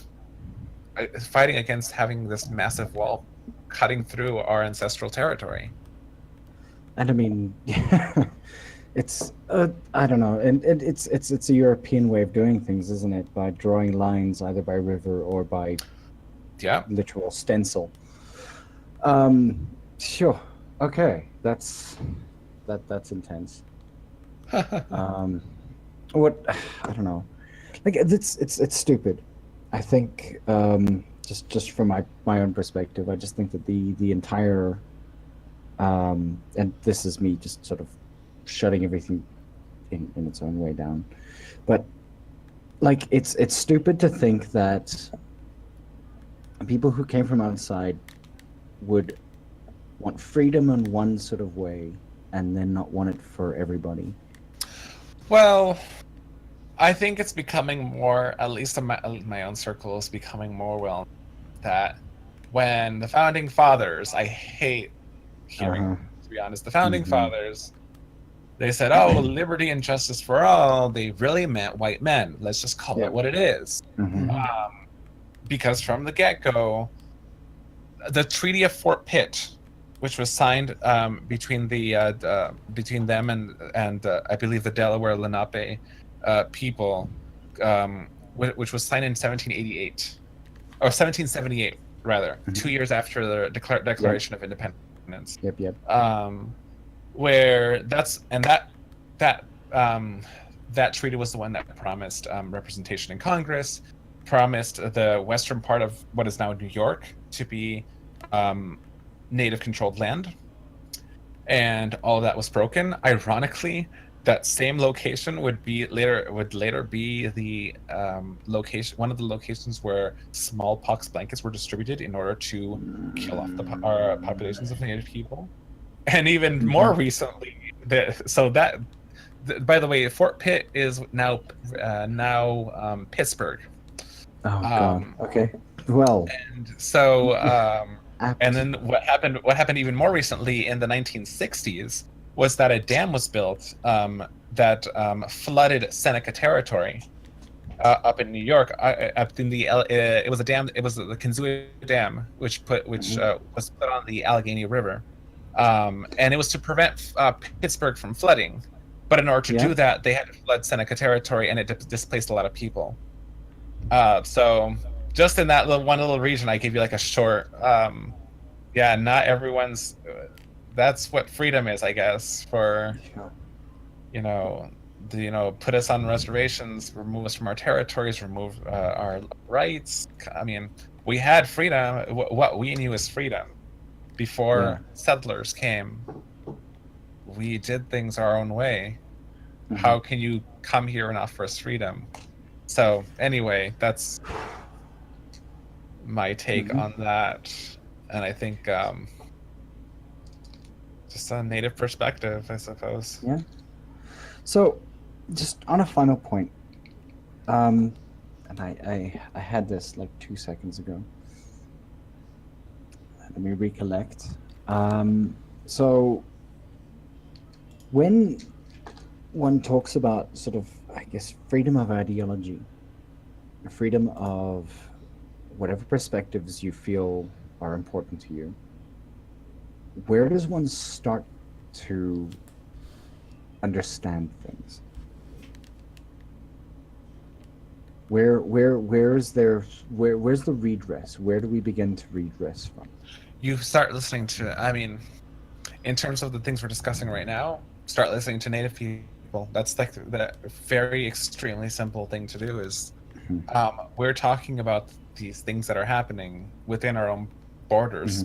fighting against having this massive wall cutting through our ancestral territory. And I mean, it's I don't know, and it's a European way of doing things, isn't it? By drawing lines either by river or by Yeah. literal stencil. Sure. Okay, that's intense. Um, what I don't know, like it's stupid. I think just from my own perspective, I just think that the entire and this is me just sort of shutting everything in its own way down, but like it's stupid to think that people who came from outside would want freedom in one sort of way and then not want it for everybody. Well, I think it's becoming more, at least in my own circle, is becoming more well that when the founding fathers, I hate hearing, Uh-huh. to be honest, the founding Mm-hmm. fathers, they said, oh, liberty and justice for all. They really meant white men. Let's just call it Yep. what it is. Mm-hmm. Because from the get-go, the Treaty of Fort Pitt, which was signed between between them and I believe the Delaware Lenape people, which was signed in 1788 or 1778 rather, Mm-hmm. 2 years after the Yep. Declaration of Independence. Yep. Yep. Where that that treaty was the one that promised representation in Congress, promised the western part of what is now New York to be native controlled land, and all of that was broken. Ironically, that same location would later be the location, one of the locations where smallpox blankets were distributed in order to kill off our populations of Native people. And even more Mm-hmm. recently, by the way, Fort Pitt is now Pittsburgh. Oh God. Um, Okay. Well. and so and Apt. then what happened even more recently in the 1960s was that a dam was built that flooded Seneca territory up in New York. Up in the it was a dam. It was the Kinzua Dam, which Mm-hmm. was put on the Allegheny River, and it was to prevent Pittsburgh from flooding. But in order to Yeah. do that, they had to flood Seneca territory, and it displaced a lot of people. So just in that one little region, I gave you like a short. Yeah, not everyone's. That's what freedom is, I guess. For Sure. put us on reservations, remove us from our territories, remove our rights. I mean, we had freedom. What we knew as freedom Yeah. before settlers came. We did things our own way. Mm-hmm. How can you come here and offer us freedom? So anyway, that's my take Mm-hmm. on that, and I think just a native perspective, I suppose. Yeah. So, just on a final point, and I had this like 2 seconds ago. Let me recollect. So when one talks about sort of, I guess, freedom of ideology, freedom of whatever perspectives you feel are important to you, where does one start to understand things? Where's the redress? Where do we begin to redress from? You start listening to, I mean, in terms of the things we're discussing right now, start listening to Native people. That's like the very extremely simple thing to do is we're talking about these things that are happening within our own borders.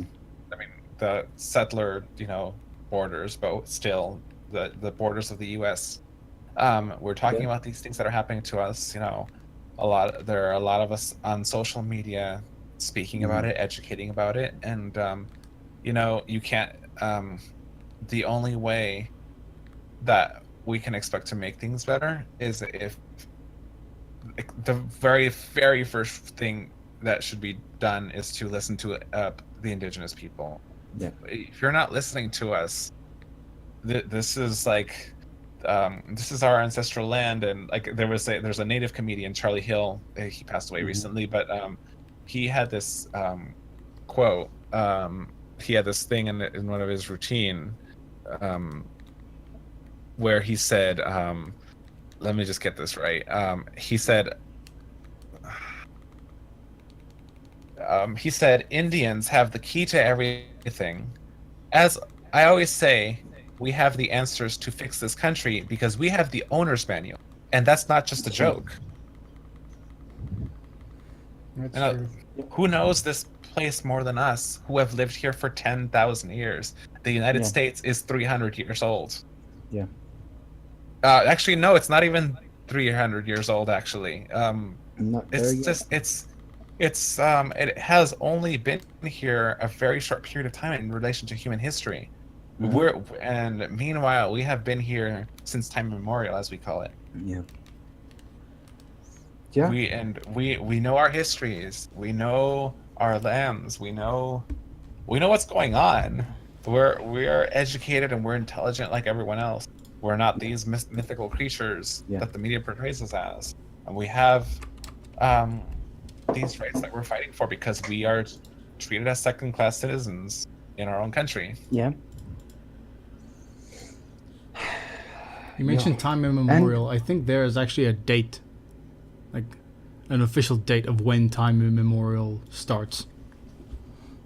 I mean, the settler, borders, but still the borders of the U.S. We're talking about these things that are happening to us. There are a lot of us on social media speaking about it, educating about it, and you can't. The only way that we can expect to make things better is if the very, very first thing that should be done is to listen to the indigenous people. Yeah. If you're not listening to us, this is like this is our ancestral land. And like there's a Native comedian, Charlie Hill. He passed away recently, but he had this quote. He had this thing in one of his routine where he said, let me just get this right. He said, Indians have the key to everything. As I always say, we have the answers to fix this country because we have the owner's manual. And that's not just a joke. That's true. Who knows this place more than us, who have lived here for 10,000 years? The United States is 300 years old. Yeah. Actually, no, it's not even 300 years old. Actually, it has only been here a very short period of time in relation to human history. And meanwhile, we have been here since time immemorial, as we call it. Yeah. Yeah. We know our histories. We know our lands. We know what's going on. We're educated and we're intelligent like everyone else. We're not these mythical creatures that the media portrays us as. And we have these rights that we're fighting for because we are treated as second-class citizens in our own country. Yeah. You mentioned time immemorial. I think there is actually a date, like an official date of when time immemorial starts.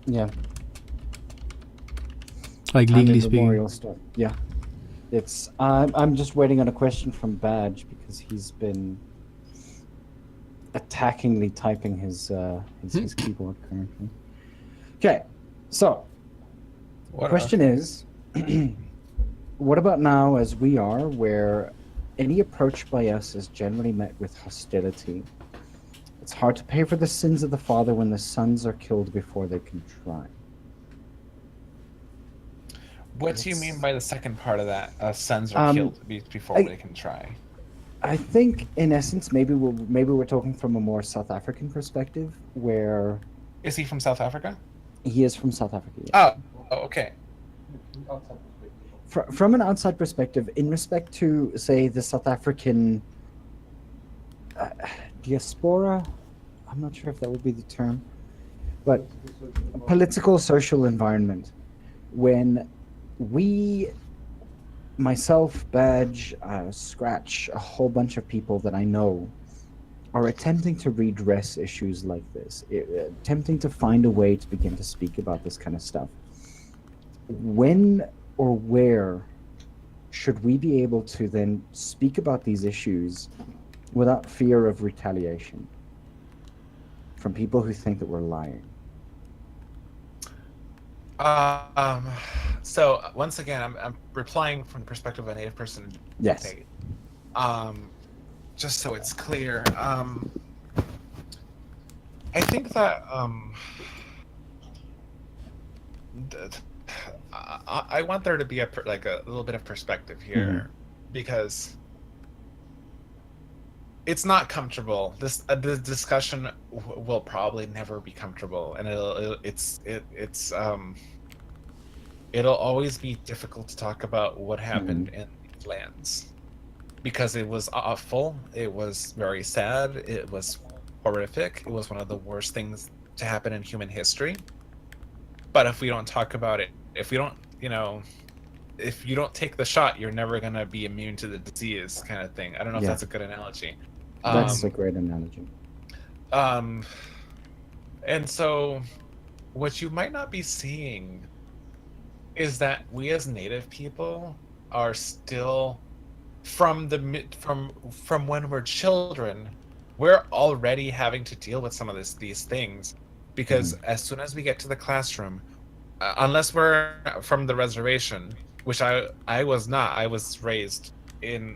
Yeah. Like legally speaking. Yeah. It's I'm just waiting on a question from Badge because he's been attackingly typing his keyboard currently. Okay, so the question is, what about now as we are, where any approach by us is generally met with hostility? It's hard to pay for the sins of the father when the sons are killed before they can try. What do you mean by the second part of that? Sons are killed before they can try. I think, in essence, maybe we're talking from a more South African perspective, where is he from South Africa? He is from South Africa. Yes. Oh, okay. From an outside perspective, in respect to, say, the South African diaspora, I'm not sure if that would be the term, but a political, social environment, when we, myself, Badge, Scratch, a whole bunch of people that I know are attempting to redress issues like this, attempting to find a way to begin to speak about this kind of stuff. When or where should we be able to then speak about these issues without fear of retaliation from people who think that we're lying? So once again, I'm replying from the perspective of a Native person. Yes. Just so it's clear, I think that I want there to be a little bit of perspective here, because it's not comfortable. The discussion will probably never be comfortable, and it'll always be difficult to talk about what happened in these lands, because it was awful. It was very sad. It was horrific. It was one of the worst things to happen in human history. But if we don't talk about it, if we don't, if you don't take the shot, you're never gonna be immune to the disease, kind of thing. I don't know if Yeah. that's a good analogy. That's a great analogy. And so what you might not be seeing is that we as Native people are still, from when we're children, we're already having to deal with some of these things, because as soon as we get to the classroom, unless we're from the reservation, which I was not. I was raised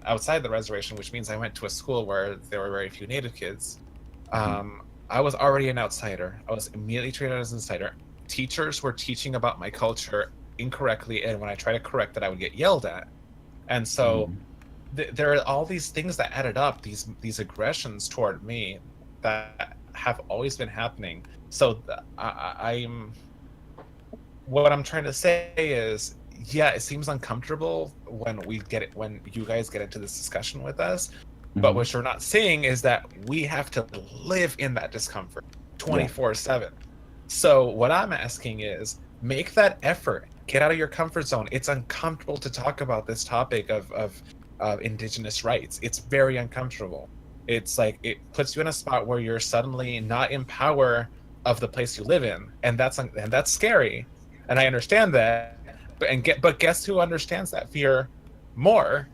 outside the reservation, which means I went to a school where there were very few Native kids. I was already an outsider. I was immediately treated as an insider. Teachers were teaching about my culture incorrectly, and when I tried to correct it, I would get yelled at. And so there are all these things that added up, these aggressions toward me that have always been happening. So what I'm trying to say is, yeah, it seems uncomfortable when you guys get into this discussion with us, but what you're not seeing is that we have to live in that discomfort 24/7. So what I'm asking is, make that effort, get out of your comfort zone. It's uncomfortable to talk about this topic of indigenous rights. It's very uncomfortable. It's like, it puts you in a spot where you're suddenly not in power of the place you live in, and that's scary. And I understand that, but guess who understands that fear more?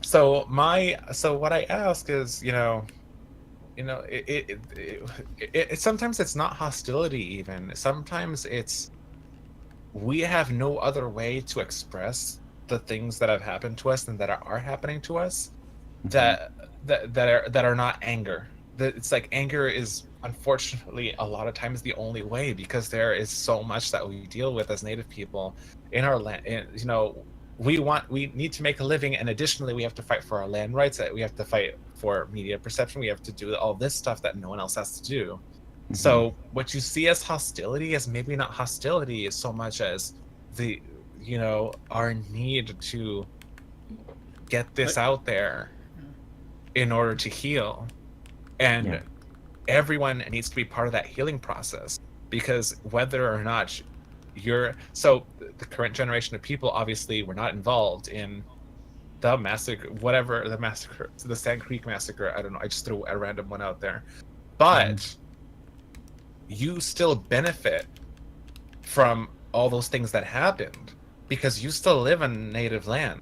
So what I ask is, it sometimes it's not hostility. Even sometimes it's, we have no other way to express the things that have happened to us and that are happening to us, that are not anger. It's like, anger is unfortunately a lot of times the only way, because there is so much that we deal with as Native people in our land. We need to make a living, and additionally we have to fight for our land rights, we have to fight for media perception, we have to do all this stuff that no one else has to do. So what you see as hostility is maybe not hostility as so much as our need to get this out there in order to heal. And everyone needs to be part of that healing process, because whether or not the current generation of people, obviously, were not involved in the massacre, the Sand Creek massacre. I don't know, I just threw a random one out there. But you still benefit from all those things that happened, because you still live in native land.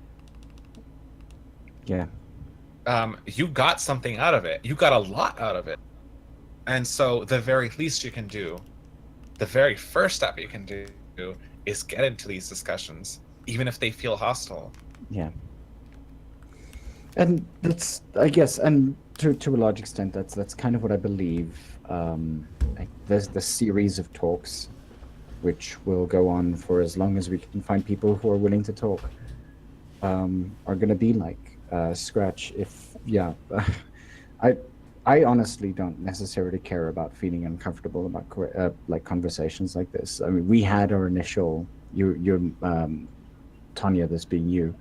You got something out of it. You got a lot out of it. And so the very least you can do, the very first step you can do, is get into these discussions, even if they feel hostile. And that's, I guess, and to a large extent, that's kind of what I believe. There's the series of talks, which will go on for as long as we can find people who are willing to talk, are going to be like Scratch. I honestly don't necessarily care about feeling uncomfortable about like conversations like this. I mean, we had our initial, Tonya, this being you,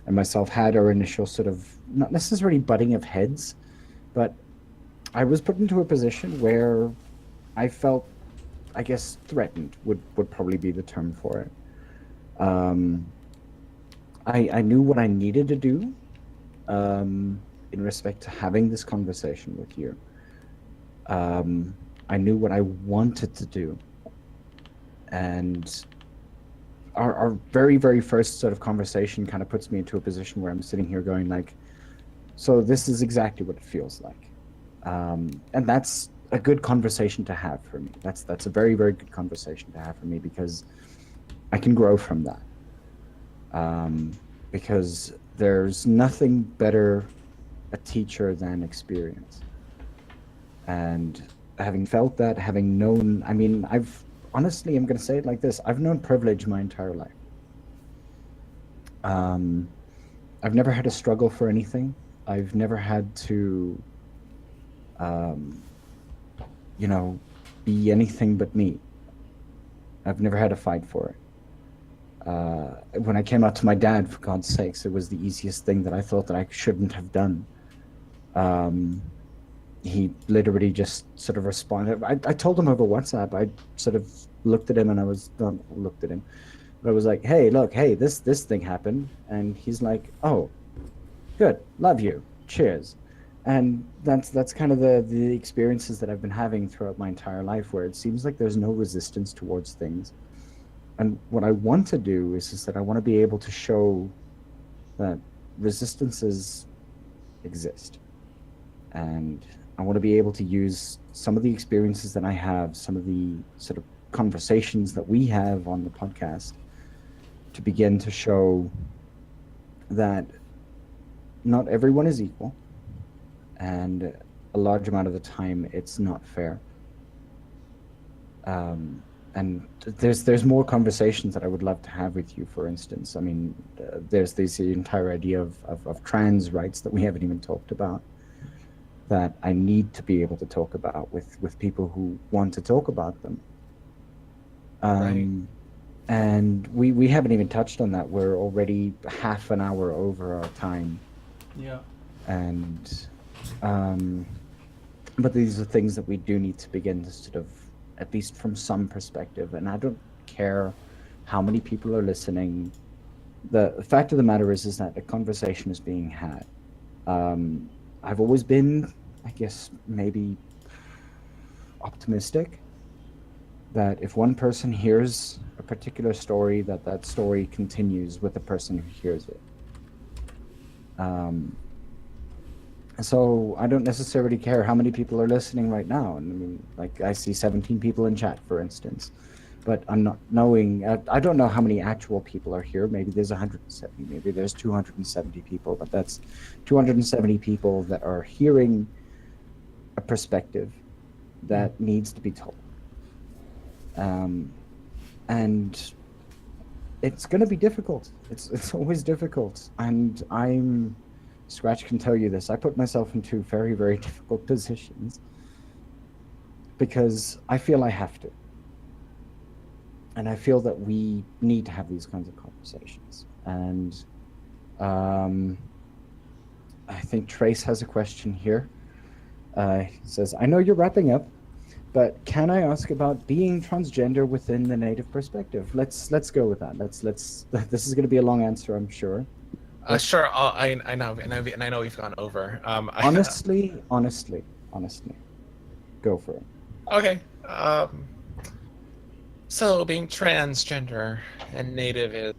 and myself, had our initial sort of, not necessarily butting of heads, but I was put into a position where I felt, I guess, threatened would probably be the term for it. I knew what I needed to do in respect to having this conversation with you. I knew what I wanted to do. And our very, very first sort of conversation kind of puts me into a position where I'm sitting here going like, so this is exactly what it feels like. And that's a good conversation to have for me. That's a very, very good conversation to have for me, because I can grow from that. Because there's nothing better a teacher than experience. And having felt that, having known, I mean, honestly, I'm going to say it like this, I've known privilege my entire life. I've never had a struggle for anything. I've never had to, um, you know, be anything but me. I've never had to fight for it. When I came out to my dad, for God's sakes, it was the easiest thing that I thought that I shouldn't have done. Um, he literally just sort of responded. I told him over WhatsApp. I sort of looked at him and I was not looked at him, but I was like, "Hey, look, hey, this thing happened," and he's like, "Oh, good, love you, cheers." And that's kind of the experiences that I've been having throughout my entire life, where it seems like there's no resistance towards things. And what I want to do is that I want to be able to show that resistances exist, and I want to be able to use some of the experiences that I have, some of the sort of conversations that we have on the podcast, to begin to show that not everyone is equal, and a large amount of the time it's not fair. And there's more conversations that I would love to have with you. For instance, I mean, there's this entire idea of trans rights that we haven't even talked about, that I need to be able to talk about with people who want to talk about them. Right. And we haven't even touched on that. We're already half an hour over our time. Yeah. And but these are things that we do need to begin to sort of, at least from some perspective, and I don't care how many people are listening. The fact of the matter is that a conversation is being had. I've always been, I guess, maybe optimistic that if one person hears a particular story, that story continues with the person who hears it. So I don't necessarily care how many people are listening right now. And I mean, like, I see 17 people in chat, for instance, but I'm not knowing, I don't know how many actual people are here. Maybe there's 170, maybe there's 270 people, but that's 270 people that are hearing a perspective that needs to be told. And it's going to be difficult. It's always difficult. And Scratch can tell you this. I put myself into very, very difficult positions because I feel I have to. And I feel that we need to have these kinds of conversations. And I think Trace has a question here. He says, I know you're wrapping up, but can I ask about being transgender within the Native perspective? Let's go with that. Let's this is going to be a long answer, I'm sure. Sure. I know, and I know we've gone over. Honestly, go for it. Okay. So being transgender and native is.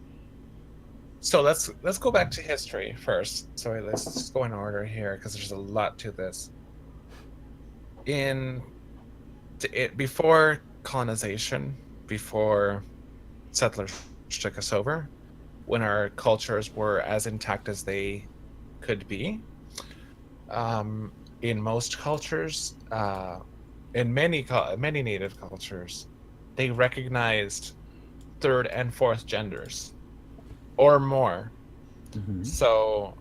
So let's go back to history first. So let's just go in order here because there's a lot to this. Before colonization, before settlers took us over, when our cultures were as intact as they could be, in most cultures, in many native cultures, they recognized third and fourth genders or more. Mm-hmm. So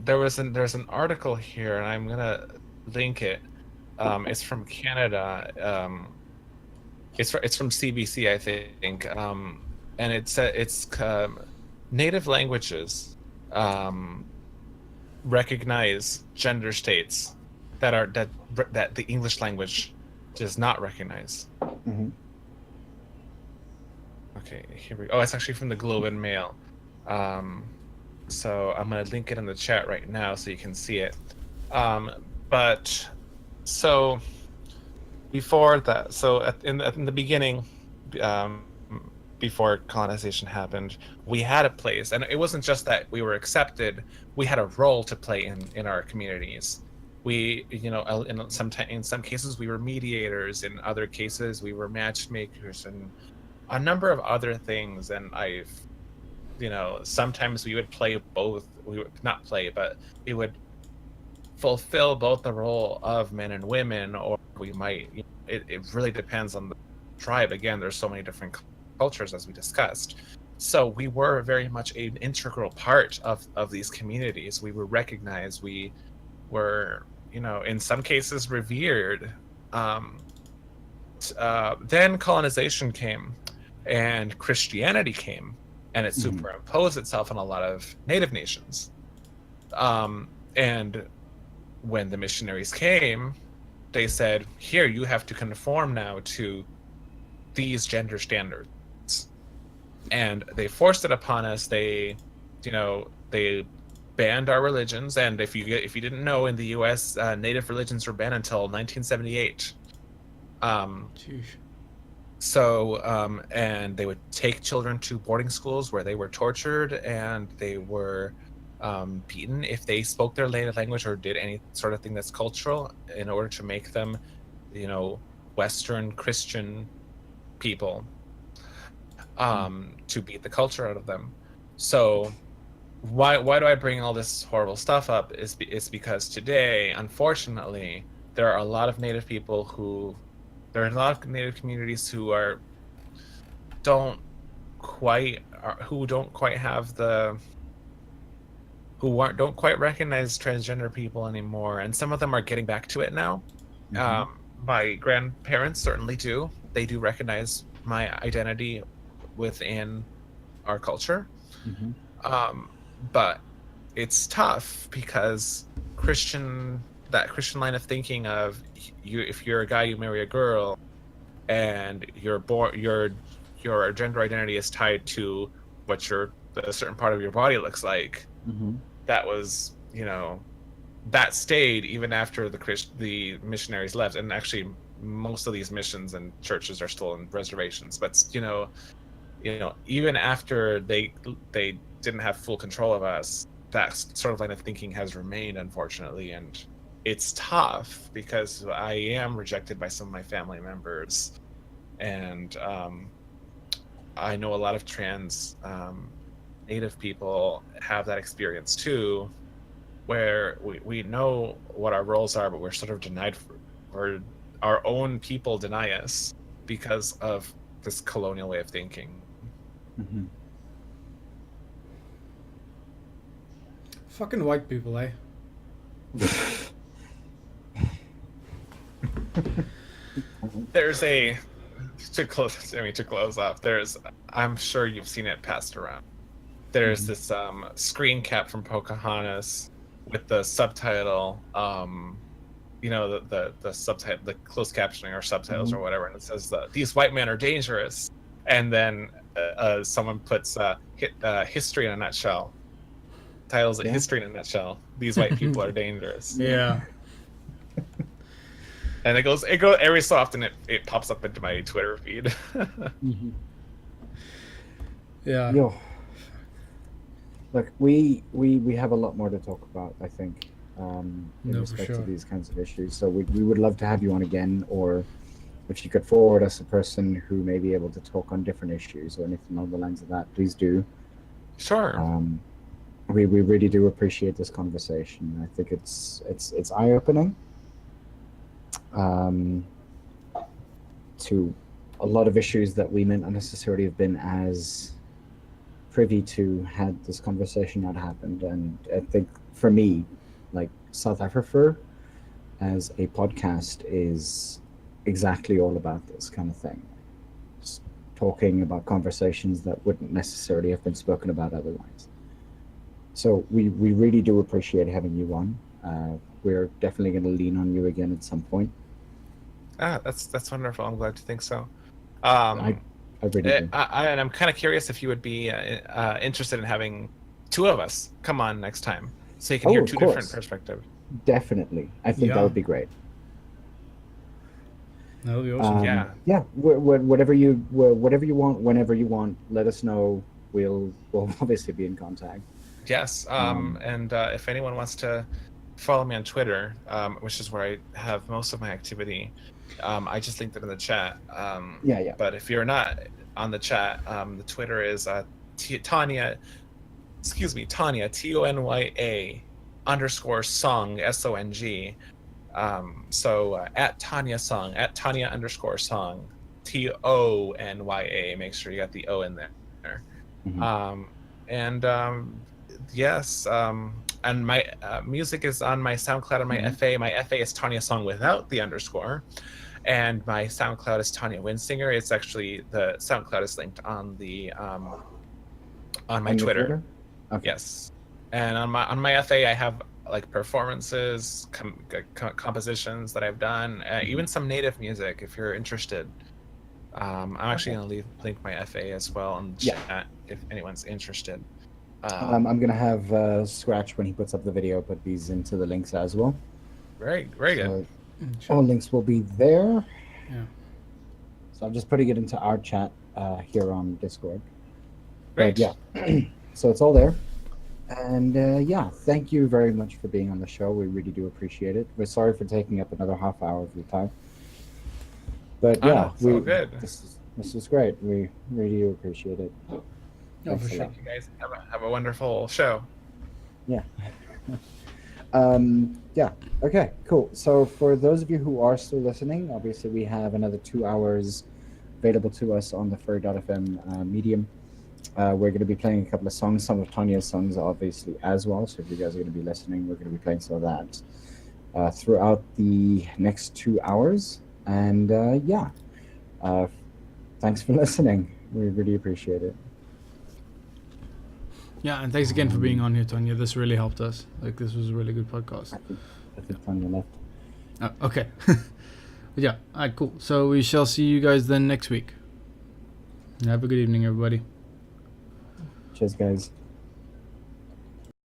there's an article here, and I'm gonna link it. It's from Canada. It's from CBC, I think. And it's native languages recognize gender states that the English language does not recognize. Mm-hmm. Okay, here we go. Oh, it's actually from the Globe and Mail. So I'm gonna link it in the chat right now so you can see it. But so before that, so in the beginning, before colonization happened, we had a place, and it wasn't just that we were accepted. We had a role to play in our communities. We, in some cases we were mediators. In other cases we were matchmakers, and a number of other things. And sometimes we would play both. We would not play, but we would fulfill both the role of men and women, or we might. It really depends on the tribe. Again, there's so many different cultures, as we discussed. So we were very much an integral part of these communities. We were recognized. We were, in some cases revered. Then colonization came, and Christianity came, and it superimposed itself on a lot of native nations. And when the missionaries came, they said, "Here, you have to conform now to these gender standards," and they forced it upon us. They banned our religions, and if you didn't know, in the U.S., native religions were banned until 1978. So and they would take children to boarding schools where they were tortured, and they were beaten if they spoke their native language or did any sort of thing that's cultural, in order to make them, Western Christian people, to beat the culture out of them. So why do I bring all this horrible stuff up? It's because today, unfortunately, there are a lot of Native people who Native communities who don't quite recognize transgender people anymore, and some of them are getting back to it now. My grandparents certainly do. They do recognize my identity within our culture. But it's tough because that Christian line of thinking of if you're a guy, you marry a girl, and your gender identity is tied to what a certain part of your body looks like. That was, that stayed even after the missionaries left, and actually most of these missions and churches are still in reservations. But even after they didn't have full control of us, that sort of line of thinking has remained, unfortunately, and it's tough because I am rejected by some of my family members, and I know a lot of trans Native people have that experience too, where we know what our roles are, but we're sort of denied, or our own people deny us because of this colonial way of thinking. Fucking white people, eh? There's to close off. I'm sure you've seen it passed around. There's this screen cap from Pocahontas with the subtitle, the subtitle, the closed captioning or subtitles or whatever, and it says "These white men are dangerous," and then someone puts history in a nutshell. Titles it history in a nutshell. These white people are dangerous. Yeah. And it goes every so often. It pops up into my Twitter feed. Yeah. Yo, look, we have a lot more to talk about, I think, in respect to these kinds of issues. So we would love to have you on again, or if you could forward us a person who may be able to talk on different issues or anything along the lines of that, please do. Sure. We really do appreciate this conversation. I think it's eye-opening to a lot of issues that we may not necessarily have been as privy to had this conversation not happened. And I think for me, like, south-afrifur as a podcast is exactly all about this kind of thing. Just talking about conversations that wouldn't necessarily have been spoken about otherwise. So we really do appreciate having you on. We're definitely going to lean on you again at some point. That's wonderful. I'm glad to think so. I really do. And I'm kind of curious if you would be interested in having two of us come on next time, so you can hear two different perspectives. Definitely, I think that would be great. That would be awesome. Yeah. Whatever you want, whenever you want, let us know. We'll obviously be in contact. Yes. And if anyone wants to follow me on Twitter, which is where I have most of my activity, I just linked it in the chat. Yeah. But if you're not on the chat, the Twitter is Tonya, Tonya, _Song, SONG. So at Tonya Song, at Tonya _Song, TONYA. Make sure you got the O in there. Mhm. And yes, and my music is on my SoundCloud and my Mhm. FA. My FA is Tonya Song without the underscore, and my SoundCloud is Tonya Winsinger. It's actually the SoundCloud is linked on the on my On your Twitter. Twitter? Okay. Yes, and on my FA I have like performances, compositions that I've done, even Mhm. some native music if you're interested. I'm actually Okay. going to link my FA as well in the Yeah. chat if anyone's interested. I'm gonna have Scratch when he puts up the video put these into the links as well. Very good. So Sure. all links will be there. Yeah. So I'm just putting it into our chat here on Discord. But Great. yeah, so it's all there. And yeah, thank you very much for being on the show. We really do appreciate it. We're sorry for taking up another half hour of your time. But Oh yeah, no, it's all good. this is great. We really do appreciate it. Oh, Thanks for a sure. lot. You guys have a wonderful show. Yeah. Yeah. Okay, cool. So for those of you who are still listening, obviously we have another 2 hours available to us on the Fur.fm medium. We're going to be playing a couple of songs, some of Tonya's songs, obviously, as well. So if you guys are going to be listening, we're going to be playing some of that throughout the next 2 hours. And yeah, thanks for listening. We really appreciate it. Yeah, and thanks again for being on here, Tonya. This really helped us. Like, this was a really good podcast. I think Tonya left. Oh, okay. But yeah, all right, cool. So we shall see you guys then next week. Have a good evening, everybody. Cheers, guys.